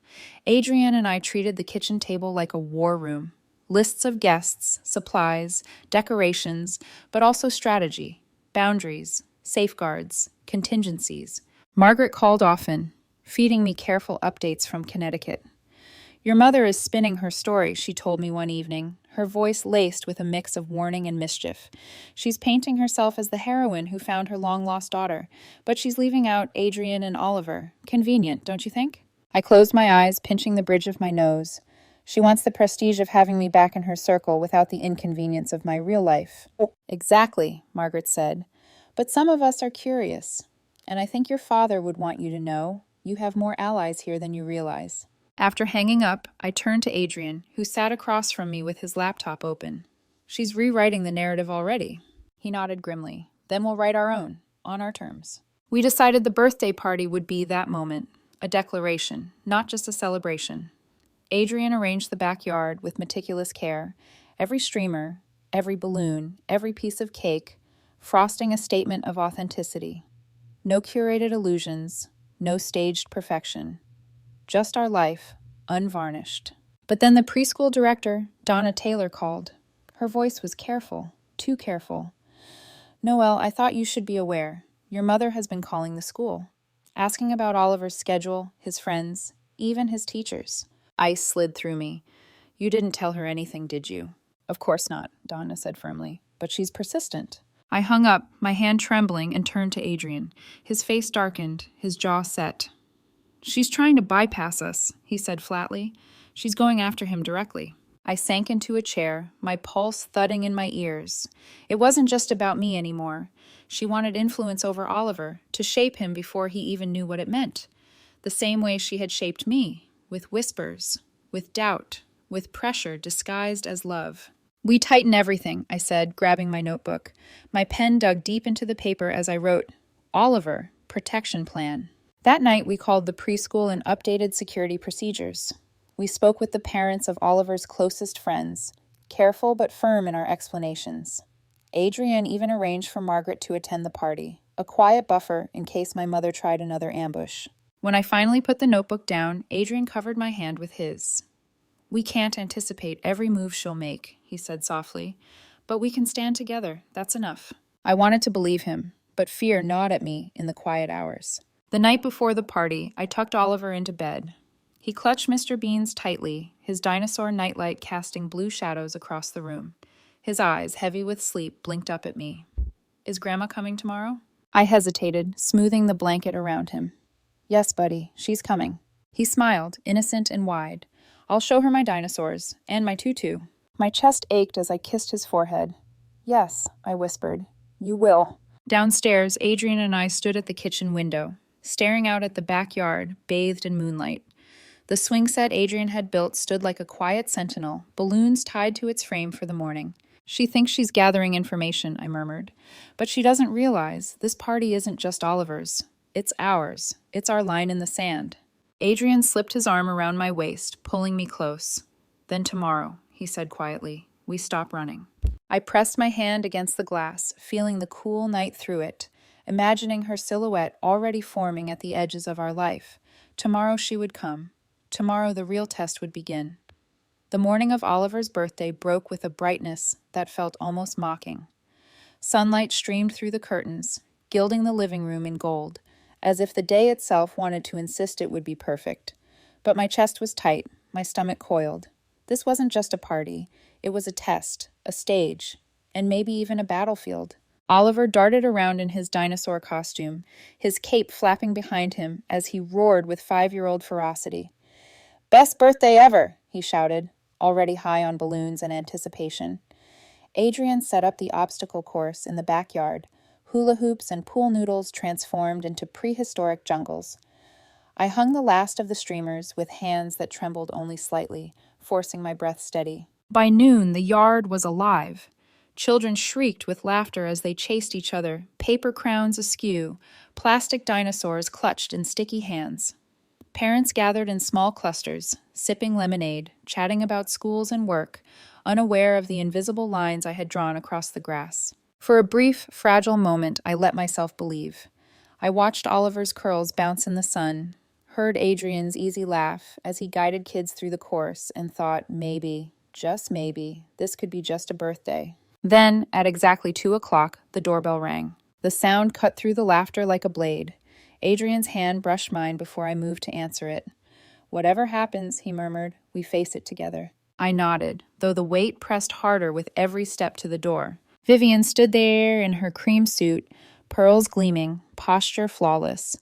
Adrien and I treated the kitchen table like a war room. Lists of guests, supplies, decorations, but also strategy. boundaries, safeguards, contingencies. Margaret called often, feeding me careful updates from Connecticut. "Your mother is spinning her story," she told me one evening, her voice laced with a mix of warning and mischief. "She's painting herself as the heroine who found her long-lost daughter, but she's leaving out Adrien and Oliver. Convenient, don't you think?" I closed my eyes, pinching the bridge of my nose. She wants the prestige of having me back in her circle without the inconvenience of my real life. "Exactly," Margaret said. "But some of us are curious, and I think your father would want you to know you have more allies here than you realize." After hanging up, I turned to Adrien, who sat across from me with his laptop open. "She's rewriting the narrative already." He nodded grimly. "Then we'll write our own, on our terms." We decided the birthday party would be that moment, a declaration, not just a celebration. Adrien arranged the backyard with meticulous care, every streamer, every balloon, every piece of cake, frosting a statement of authenticity. No curated illusions, no staged perfection. Just our life, unvarnished. But then the preschool director, Donna Taylor, called. Her voice was careful, too careful. "Noelle, I thought you should be aware. Your mother has been calling the school, asking about Oliver's schedule, his friends, even his teachers." Ice slid through me. "You didn't tell her anything, did you?" "Of course not," Donna said firmly. "But she's persistent." I hung up, my hand trembling, and turned to Adrien. His face darkened, his jaw set. "She's trying to bypass us," he said flatly. "She's going after him directly." I sank into a chair, my pulse thudding in my ears. It wasn't just about me anymore. She wanted influence over Oliver, to shape him before he even knew what it meant. The same way she had shaped me, with whispers, with doubt, with pressure disguised as love. "We tighten everything," I said, grabbing my notebook. My pen dug deep into the paper as I wrote, "Oliver, protection plan." That night, we called the preschool and updated security procedures. We spoke with the parents of Oliver's closest friends, careful but firm in our explanations. Adrien even arranged for Margaret to attend the party, a quiet buffer in case my mother tried another ambush. When I finally put the notebook down, Adrien covered my hand with his. "We can't anticipate every move she'll make," he said softly, "but we can stand together, that's enough." I wanted to believe him, but fear gnawed at me in the quiet hours. The night before the party, I tucked Oliver into bed. He clutched Mr. Beans tightly, his dinosaur nightlight casting blue shadows across the room. His eyes, heavy with sleep, blinked up at me. "Is Grandma coming tomorrow?" I hesitated, smoothing the blanket around him. "Yes, buddy, she's coming." He smiled, innocent and wide. "I'll show her my dinosaurs, and my tutu." My chest ached as I kissed his forehead. "Yes," I whispered. "You will." Downstairs, Adrien and I stood at the kitchen window, staring out at the backyard, bathed in moonlight. The swing set Adrien had built stood like a quiet sentinel, balloons tied to its frame for the morning. "She thinks she's gathering information," I murmured. "But she doesn't realize this party isn't just Oliver's. It's ours. It's our line in the sand." Adrien slipped his arm around my waist, pulling me close. "Then tomorrow," he said quietly, "we stop running." I pressed my hand against the glass, feeling the cool night through it, imagining her silhouette already forming at the edges of our life. Tomorrow she would come. Tomorrow the real test would begin. The morning of Oliver's birthday broke with a brightness that felt almost mocking. Sunlight streamed through the curtains, gilding the living room in gold, as if the day itself wanted to insist it would be perfect. But my chest was tight, my stomach coiled. This wasn't just a party. It was a test, a stage, and maybe even a battlefield. Oliver darted around in his dinosaur costume, his cape flapping behind him as he roared with 5-year-old ferocity. "Best birthday ever!" he shouted, already high on balloons and anticipation. Adrien set up the obstacle course in the backyard, hula hoops and pool noodles transformed into prehistoric jungles. I hung the last of the streamers with hands that trembled only slightly, forcing my breath steady. By noon, the yard was alive. Children shrieked with laughter as they chased each other, paper crowns askew, plastic dinosaurs clutched in sticky hands. Parents gathered in small clusters, sipping lemonade, chatting about schools and work, unaware of the invisible lines I had drawn across the grass. For a brief, fragile moment, I let myself believe. I watched Oliver's curls bounce in the sun, heard Adrien's easy laugh as he guided kids through the course, and thought, maybe, just maybe, this could be just a birthday. Then, at exactly 2 o'clock, the doorbell rang. The sound cut through the laughter like a blade. Adrien's hand brushed mine before I moved to answer it. "Whatever happens," he murmured, "we face it together." I nodded, though the weight pressed harder with every step to the door. Vivian stood there in her cream suit, pearls gleaming, posture flawless.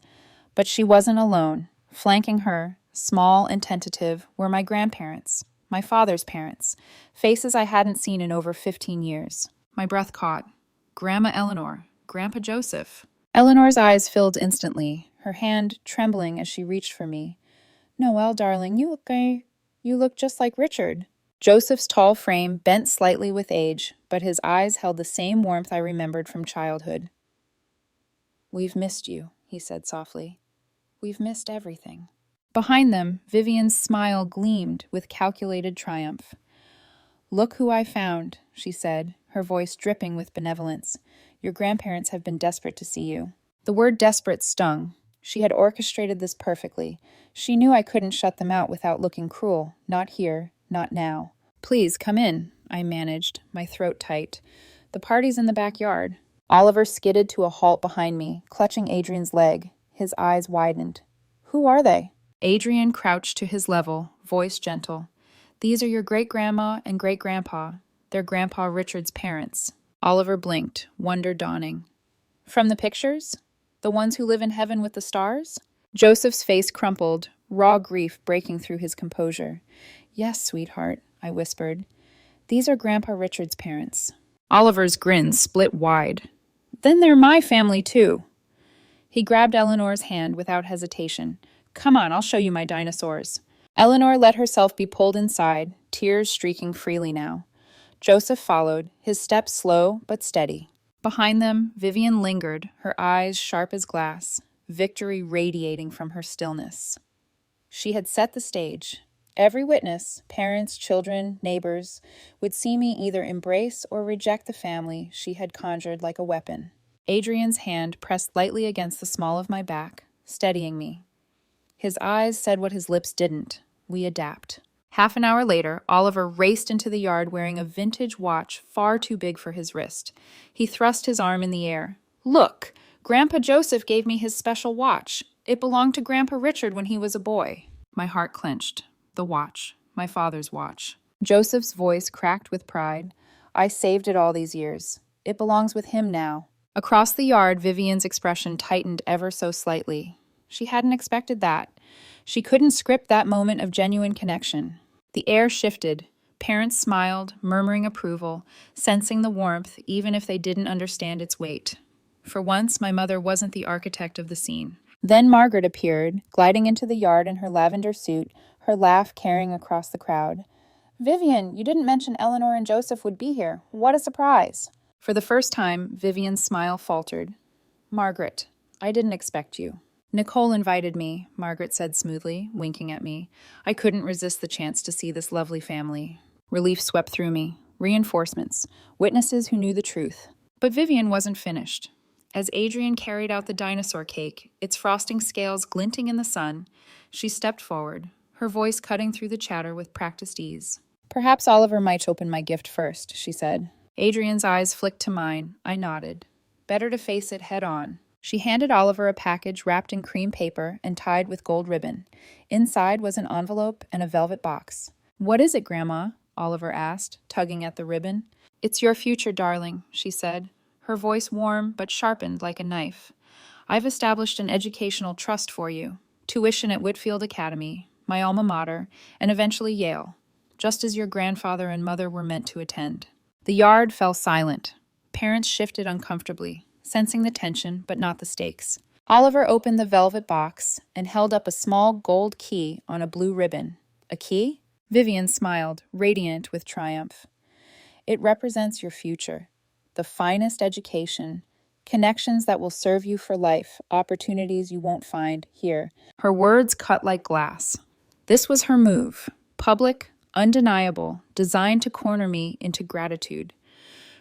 But she wasn't alone. Flanking her, small and tentative, were my grandparents, my father's parents, faces I hadn't seen in over 15 years. My breath caught. Grandma Eleanor, Grandpa Joseph. Eleanor's eyes filled instantly, her hand trembling as she reached for me. "Noelle, darling, you look just like Richard." Joseph's tall frame bent slightly with age, but his eyes held the same warmth I remembered from childhood. "We've missed you," he said softly. "We've missed everything." Behind them, Vivian's smile gleamed with calculated triumph. "Look who I found," she said, her voice dripping with benevolence. "Your grandparents have been desperate to see you." The word desperate stung. She had orchestrated this perfectly. She knew I couldn't shut them out without looking cruel. Not here, not now. "Please, come in," I managed, my throat tight. "The party's in the backyard." Oliver skidded to a halt behind me, clutching Adrien's leg. His eyes widened. "Who are they?" Adrien crouched to his level, voice gentle. "These are your great-grandma and great-grandpa. They're Grandpa Richard's parents." Oliver blinked, wonder dawning. "From the pictures? The ones who live in heaven with the stars?" Joseph's face crumpled, raw grief breaking through his composure. "Yes, sweetheart," I whispered. "These are Grandpa Richard's parents." Oliver's grin split wide. "Then they're my family, too." He grabbed Eleanor's hand without hesitation. "Come on, I'll show you my dinosaurs." Eleanor let herself be pulled inside, tears streaking freely now. Joseph followed, his steps slow but steady. Behind them, Vivian lingered, her eyes sharp as glass, victory radiating from her stillness. She had set the stage. Every witness, parents, children, neighbors, would see me either embrace or reject the family she had conjured like a weapon. Adrien's hand pressed lightly against the small of my back, steadying me. His eyes said what his lips didn't. We adapt. Half an hour later, Oliver raced into the yard wearing a vintage watch far too big for his wrist. He thrust his arm in the air. "Look! Grandpa Joseph gave me his special watch. It belonged to Grandpa Richard when he was a boy." My heart clenched. The watch. My father's watch. Joseph's voice cracked with pride. "I saved it all these years. It belongs with him now." Across the yard, Vivian's expression tightened ever so slightly. She hadn't expected that. She couldn't script that moment of genuine connection. The air shifted. Parents smiled, murmuring approval, sensing the warmth even if they didn't understand its weight. For once, my mother wasn't the architect of the scene. Then Margaret appeared, gliding into the yard in her lavender suit, her laugh carrying across the crowd. "Vivian, you didn't mention Eleanor and Joseph would be here. What a surprise." For the first time, Vivian's smile faltered. "Margaret, I didn't expect you." "Nicole invited me," Margaret said smoothly, winking at me. "I couldn't resist the chance to see this lovely family." Relief swept through me. Reinforcements. Witnesses who knew the truth. But Vivian wasn't finished. As Adrien carried out the dinosaur cake, its frosting scales glinting in the sun, she stepped forward, her voice cutting through the chatter with practiced ease. "Perhaps Oliver might open my gift first," she said. Adrien's eyes flicked to mine. I nodded. Better to face it head on. She handed Oliver a package wrapped in cream paper and tied with gold ribbon. Inside was an envelope and a velvet box. "What is it, Grandma?" Oliver asked, tugging at the ribbon. "It's your future, darling," she said, her voice warm but sharpened like a knife. "I've established an educational trust for you. Tuition at Whitfield Academy, my alma mater, and eventually Yale, just as your grandfather and mother were meant to attend." The yard fell silent. Parents shifted uncomfortably, sensing the tension but not the stakes. Oliver opened the velvet box and held up a small gold key on a blue ribbon. "A key?" Vivian smiled, radiant with triumph. "It represents your future. The finest education, connections that will serve you for life, opportunities you won't find here." Her words cut like glass. This was her move. Public, undeniable, designed to corner me into gratitude.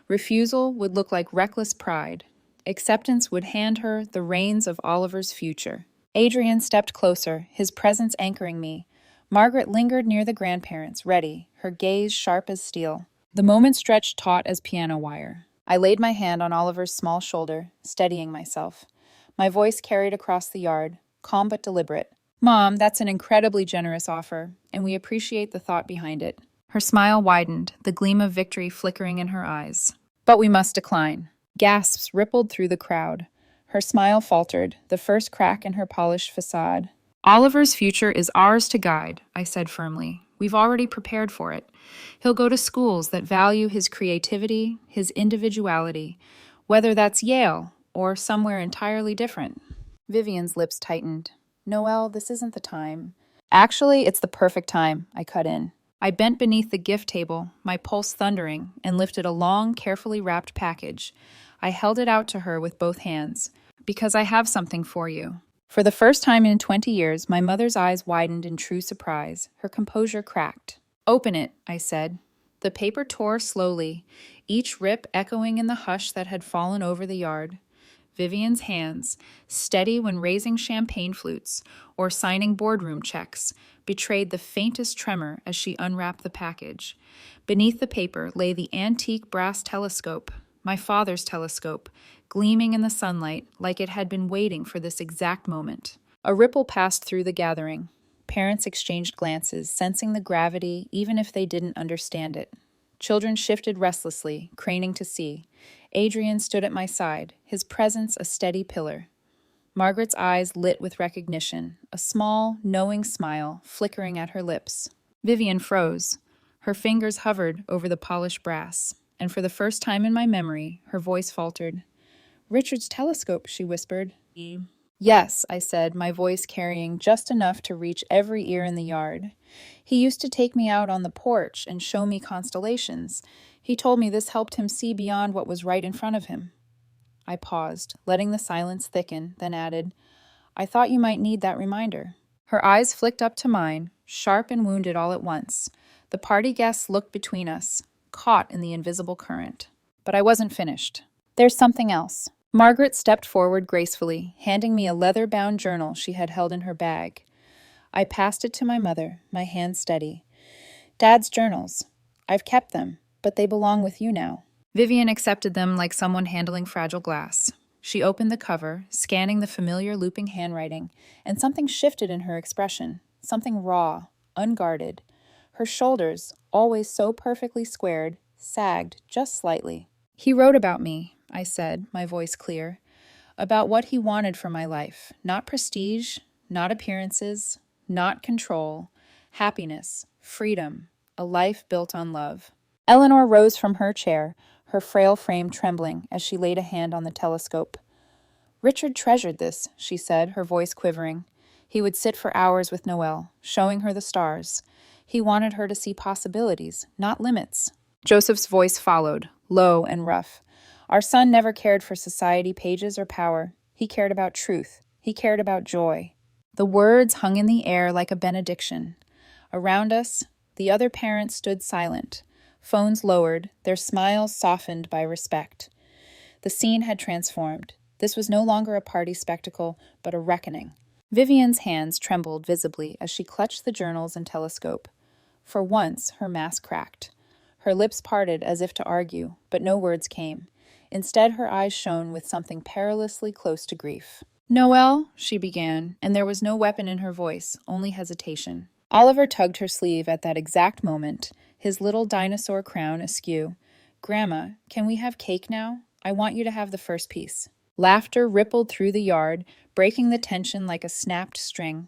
Refusal would look like reckless pride. Acceptance would hand her the reins of Oliver's future. Adrien stepped closer, his presence anchoring me. Margaret lingered near the grandparents, ready, her gaze sharp as steel. The moment stretched taut as piano wire. I laid my hand on Oliver's small shoulder, steadying myself. My voice carried across the yard, calm but deliberate. Mom, that's an incredibly generous offer, and we appreciate the thought behind it. Her smile widened, the gleam of victory flickering in her eyes. But we must decline. Gasps rippled through the crowd. Her smile faltered, the first crack in her polished facade. Oliver's future is ours to guide, I said firmly. We've already prepared for it. He'll go to schools that value his creativity, his individuality, whether that's Yale or somewhere entirely different. Vivian's lips tightened. Noelle, this isn't the time. Actually, it's the perfect time, I cut in. I bent beneath the gift table, my pulse thundering, and lifted a long, carefully wrapped package. I held it out to her with both hands. Because I have something for you. For the first time in 20 years, my mother's eyes widened in true surprise. Her composure cracked. Open it, I said. The paper tore slowly, each rip echoing in the hush that had fallen over the yard. Vivian's hands, steady when raising champagne flutes or signing boardroom checks, betrayed the faintest tremor as she unwrapped the package. Beneath the paper lay the antique brass telescope, my father's telescope, gleaming in the sunlight like it had been waiting for this exact moment. A ripple passed through the gathering. Parents exchanged glances, sensing the gravity even if they didn't understand it. Children shifted restlessly, craning to see. Adrien stood at my side, his presence a steady pillar. Margaret's eyes lit with recognition, a small, knowing smile flickering at her lips. Vivian froze. Her fingers hovered over the polished brass, and for the first time in my memory, her voice faltered. "Richard's telescope," she whispered. "Yes," I said, my voice carrying just enough to reach every ear in the yard. "He used to take me out on the porch and show me constellations. He told me this helped him see beyond what was right in front of him." I paused, letting the silence thicken, then added, "I thought you might need that reminder." Her eyes flicked up to mine, sharp and wounded all at once. The party guests looked between us, caught in the invisible current. But I wasn't finished. "There's something else." Margaret stepped forward gracefully, handing me a leather-bound journal she had held in her bag. I passed it to my mother, my hand steady. "Dad's journals. I've kept them, but they belong with you now." Vivian accepted them like someone handling fragile glass. She opened the cover, scanning the familiar looping handwriting, and something shifted in her expression, something raw, unguarded. Her shoulders, always so perfectly squared, sagged just slightly. "He wrote about me," I said, my voice clear, "about what he wanted for my life. Not prestige, not appearances, not control. Happiness, freedom, a life built on love." Eleanor rose from her chair, her frail frame trembling as she laid a hand on the telescope. "Richard treasured this," she said, her voice quivering. "He would sit for hours with Noelle, showing her the stars. He wanted her to see possibilities, not limits." Joseph's voice followed, low and rough. "Our son never cared for society pages or power. He cared about truth. He cared about joy." The words hung in the air like a benediction. Around us, the other parents stood silent, phones lowered, their smiles softened by respect. The scene had transformed. This was no longer a party spectacle, but a reckoning. Vivian's hands trembled visibly as she clutched the journals and telescope. For once, her mask cracked. Her lips parted as if to argue, but no words came. Instead, her eyes shone with something perilously close to grief. "Noelle," she began, and there was no weapon in her voice, only hesitation. Oliver tugged her sleeve at that exact moment, his little dinosaur crown askew. "Grandma, can we have cake now? I want you to have the first piece." Laughter rippled through the yard, breaking the tension like a snapped string.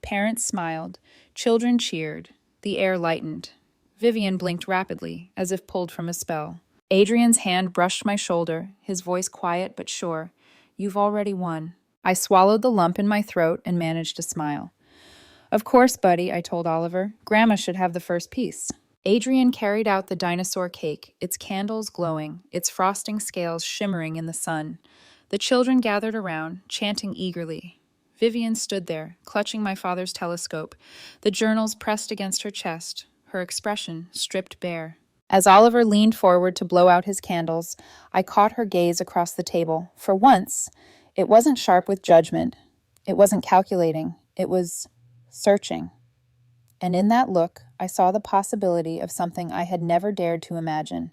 Parents smiled. Children cheered. The air lightened. Vivian blinked rapidly, as if pulled from a spell. Adrien's hand brushed my shoulder, his voice quiet but sure. "You've already won." I swallowed the lump in my throat and managed to smile. "Of course, buddy," I told Oliver. "Grandma should have the first piece." Adrien carried out the dinosaur cake, its candles glowing, its frosting scales shimmering in the sun. The children gathered around, chanting eagerly. Vivian stood there, clutching my father's telescope, the journals pressed against her chest, her expression stripped bare. As Oliver leaned forward to blow out his candles, I caught her gaze across the table. For once, it wasn't sharp with judgment. It wasn't calculating. It was searching. And in that look, I saw the possibility of something I had never dared to imagine.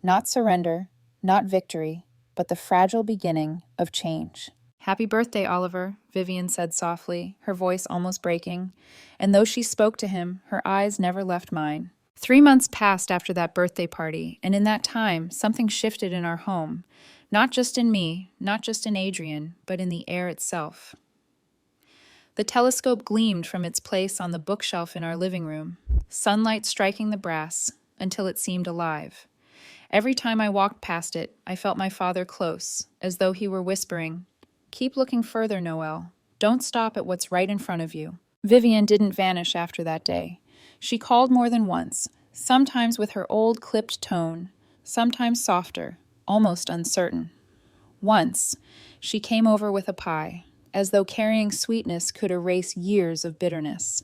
Not surrender, not victory, but the fragile beginning of change. "Happy birthday, Oliver," Vivian said softly, her voice almost breaking, and though she spoke to him, her eyes never left mine. 3 months passed after that birthday party, and in that time, something shifted in our home. Not just in me, not just in Adrien, but in the air itself. The telescope gleamed from its place on the bookshelf in our living room, sunlight striking the brass until it seemed alive. Every time I walked past it, I felt my father close, as though he were whispering, "Keep looking further, Noelle. Don't stop at what's right in front of you." Vivian didn't vanish after that day. She called more than once, sometimes with her old clipped tone, sometimes softer, almost uncertain. Once, she came over with a pie, as though carrying sweetness could erase years of bitterness.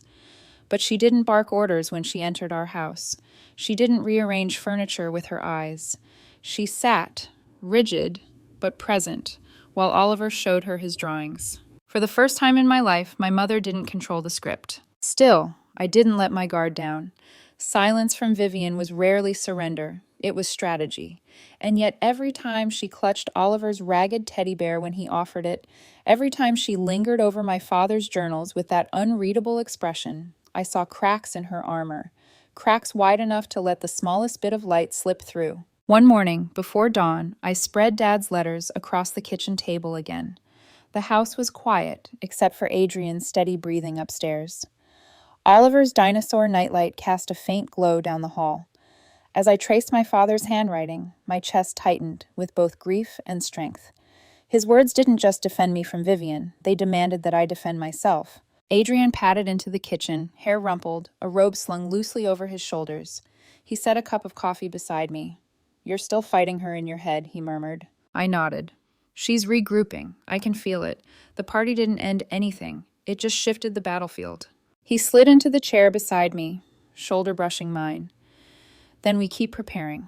But she didn't bark orders when she entered our house. She didn't rearrange furniture with her eyes. She sat, rigid but present, while Oliver showed her his drawings. For the first time in my life, my mother didn't control the script. Still, I didn't let my guard down. Silence from Vivian was rarely surrender. It was strategy. And yet every time she clutched Oliver's ragged teddy bear when he offered it, every time she lingered over my father's journals with that unreadable expression, I saw cracks in her armor, cracks wide enough to let the smallest bit of light slip through. One morning, before dawn, I spread Dad's letters across the kitchen table again. The house was quiet, except for Adrien's steady breathing upstairs. Oliver's dinosaur nightlight cast a faint glow down the hall. As I traced my father's handwriting, my chest tightened with both grief and strength. His words didn't just defend me from Vivian, they demanded that I defend myself. Adrien padded into the kitchen, hair rumpled, a robe slung loosely over his shoulders. He set a cup of coffee beside me. "You're still fighting her in your head," he murmured. I nodded. "She's regrouping. I can feel it. The party didn't end anything. It just shifted the battlefield." He slid into the chair beside me, shoulder brushing mine. "Then we keep preparing.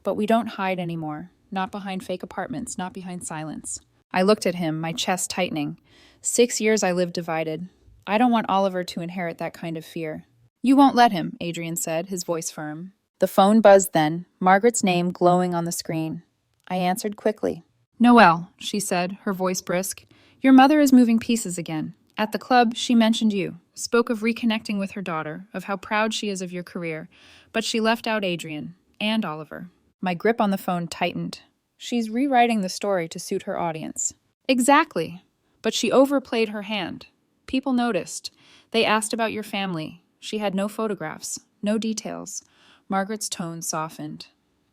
But we don't hide anymore. Not behind fake apartments, not behind silence." I looked at him, my chest tightening. 6 years I lived divided. I don't want Oliver to inherit that kind of fear. "You won't let him," Adrien said, his voice firm. The phone buzzed then, Margaret's name glowing on the screen. I answered quickly. "Noelle," she said, her voice brisk. "Your mother is moving pieces again. At the club, she mentioned you, spoke of reconnecting with her daughter, of how proud she is of your career, but she left out Adrien and Oliver." My grip on the phone tightened. "She's rewriting the story to suit her audience." "Exactly. But she overplayed her hand. People noticed. They asked about your family. She had no photographs, no details." Margaret's tone softened.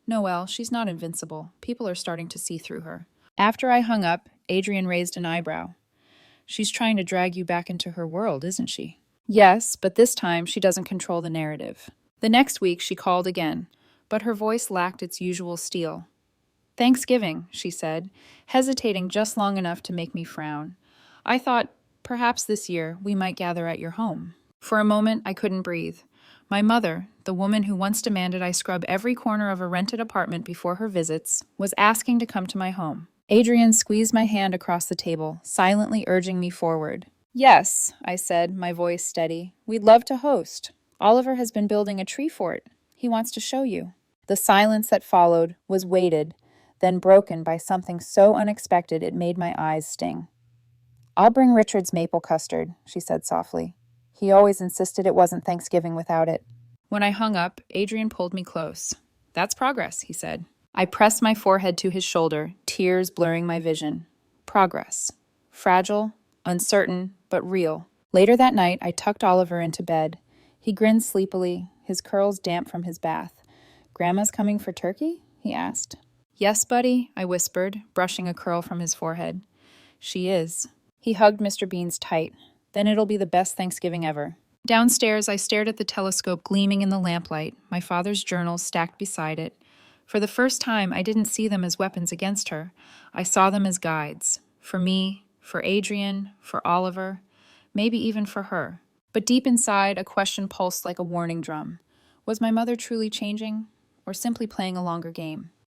"Noelle, she's not invincible. People are starting to see through her." After I hung up, Adrien raised an eyebrow. "She's trying to drag you back into her world, isn't she?" "Yes, but this time she doesn't control the narrative." The next week she called again, but her voice lacked its usual steel. "Thanksgiving," she said, hesitating just long enough to make me frown. "I thought, perhaps this year, we might gather at your home." For a moment, I couldn't breathe. My mother, the woman who once demanded I scrub every corner of a rented apartment before her visits, was asking to come to my home. Adrien squeezed my hand across the table, silently urging me forward. "Yes," I said, my voice steady. "We'd love to host. Oliver has been building a tree fort. He wants to show you." The silence that followed was weighted, then broken by something so unexpected it made my eyes sting. "I'll bring Richard's maple custard," she said softly. "He always insisted it wasn't Thanksgiving without it." When I hung up, Adrien pulled me close. "That's progress," he said. I pressed my forehead to his shoulder, tears blurring my vision. Progress. Fragile, uncertain, but real. Later that night, I tucked Oliver into bed. He grinned sleepily, his curls damp from his bath. "Grandma's coming for turkey?" he asked. "Yes, buddy," I whispered, brushing a curl from his forehead. "She is." He hugged Mr. Beans tight. "Then it'll be the best Thanksgiving ever." Downstairs, I stared at the telescope gleaming in the lamplight, my father's journals stacked beside it. For the first time, I didn't see them as weapons against her. I saw them as guides. For me, for Adrien, for Oliver, maybe even for her. But deep inside, a question pulsed like a warning drum. Was my mother truly changing, or simply playing a longer game?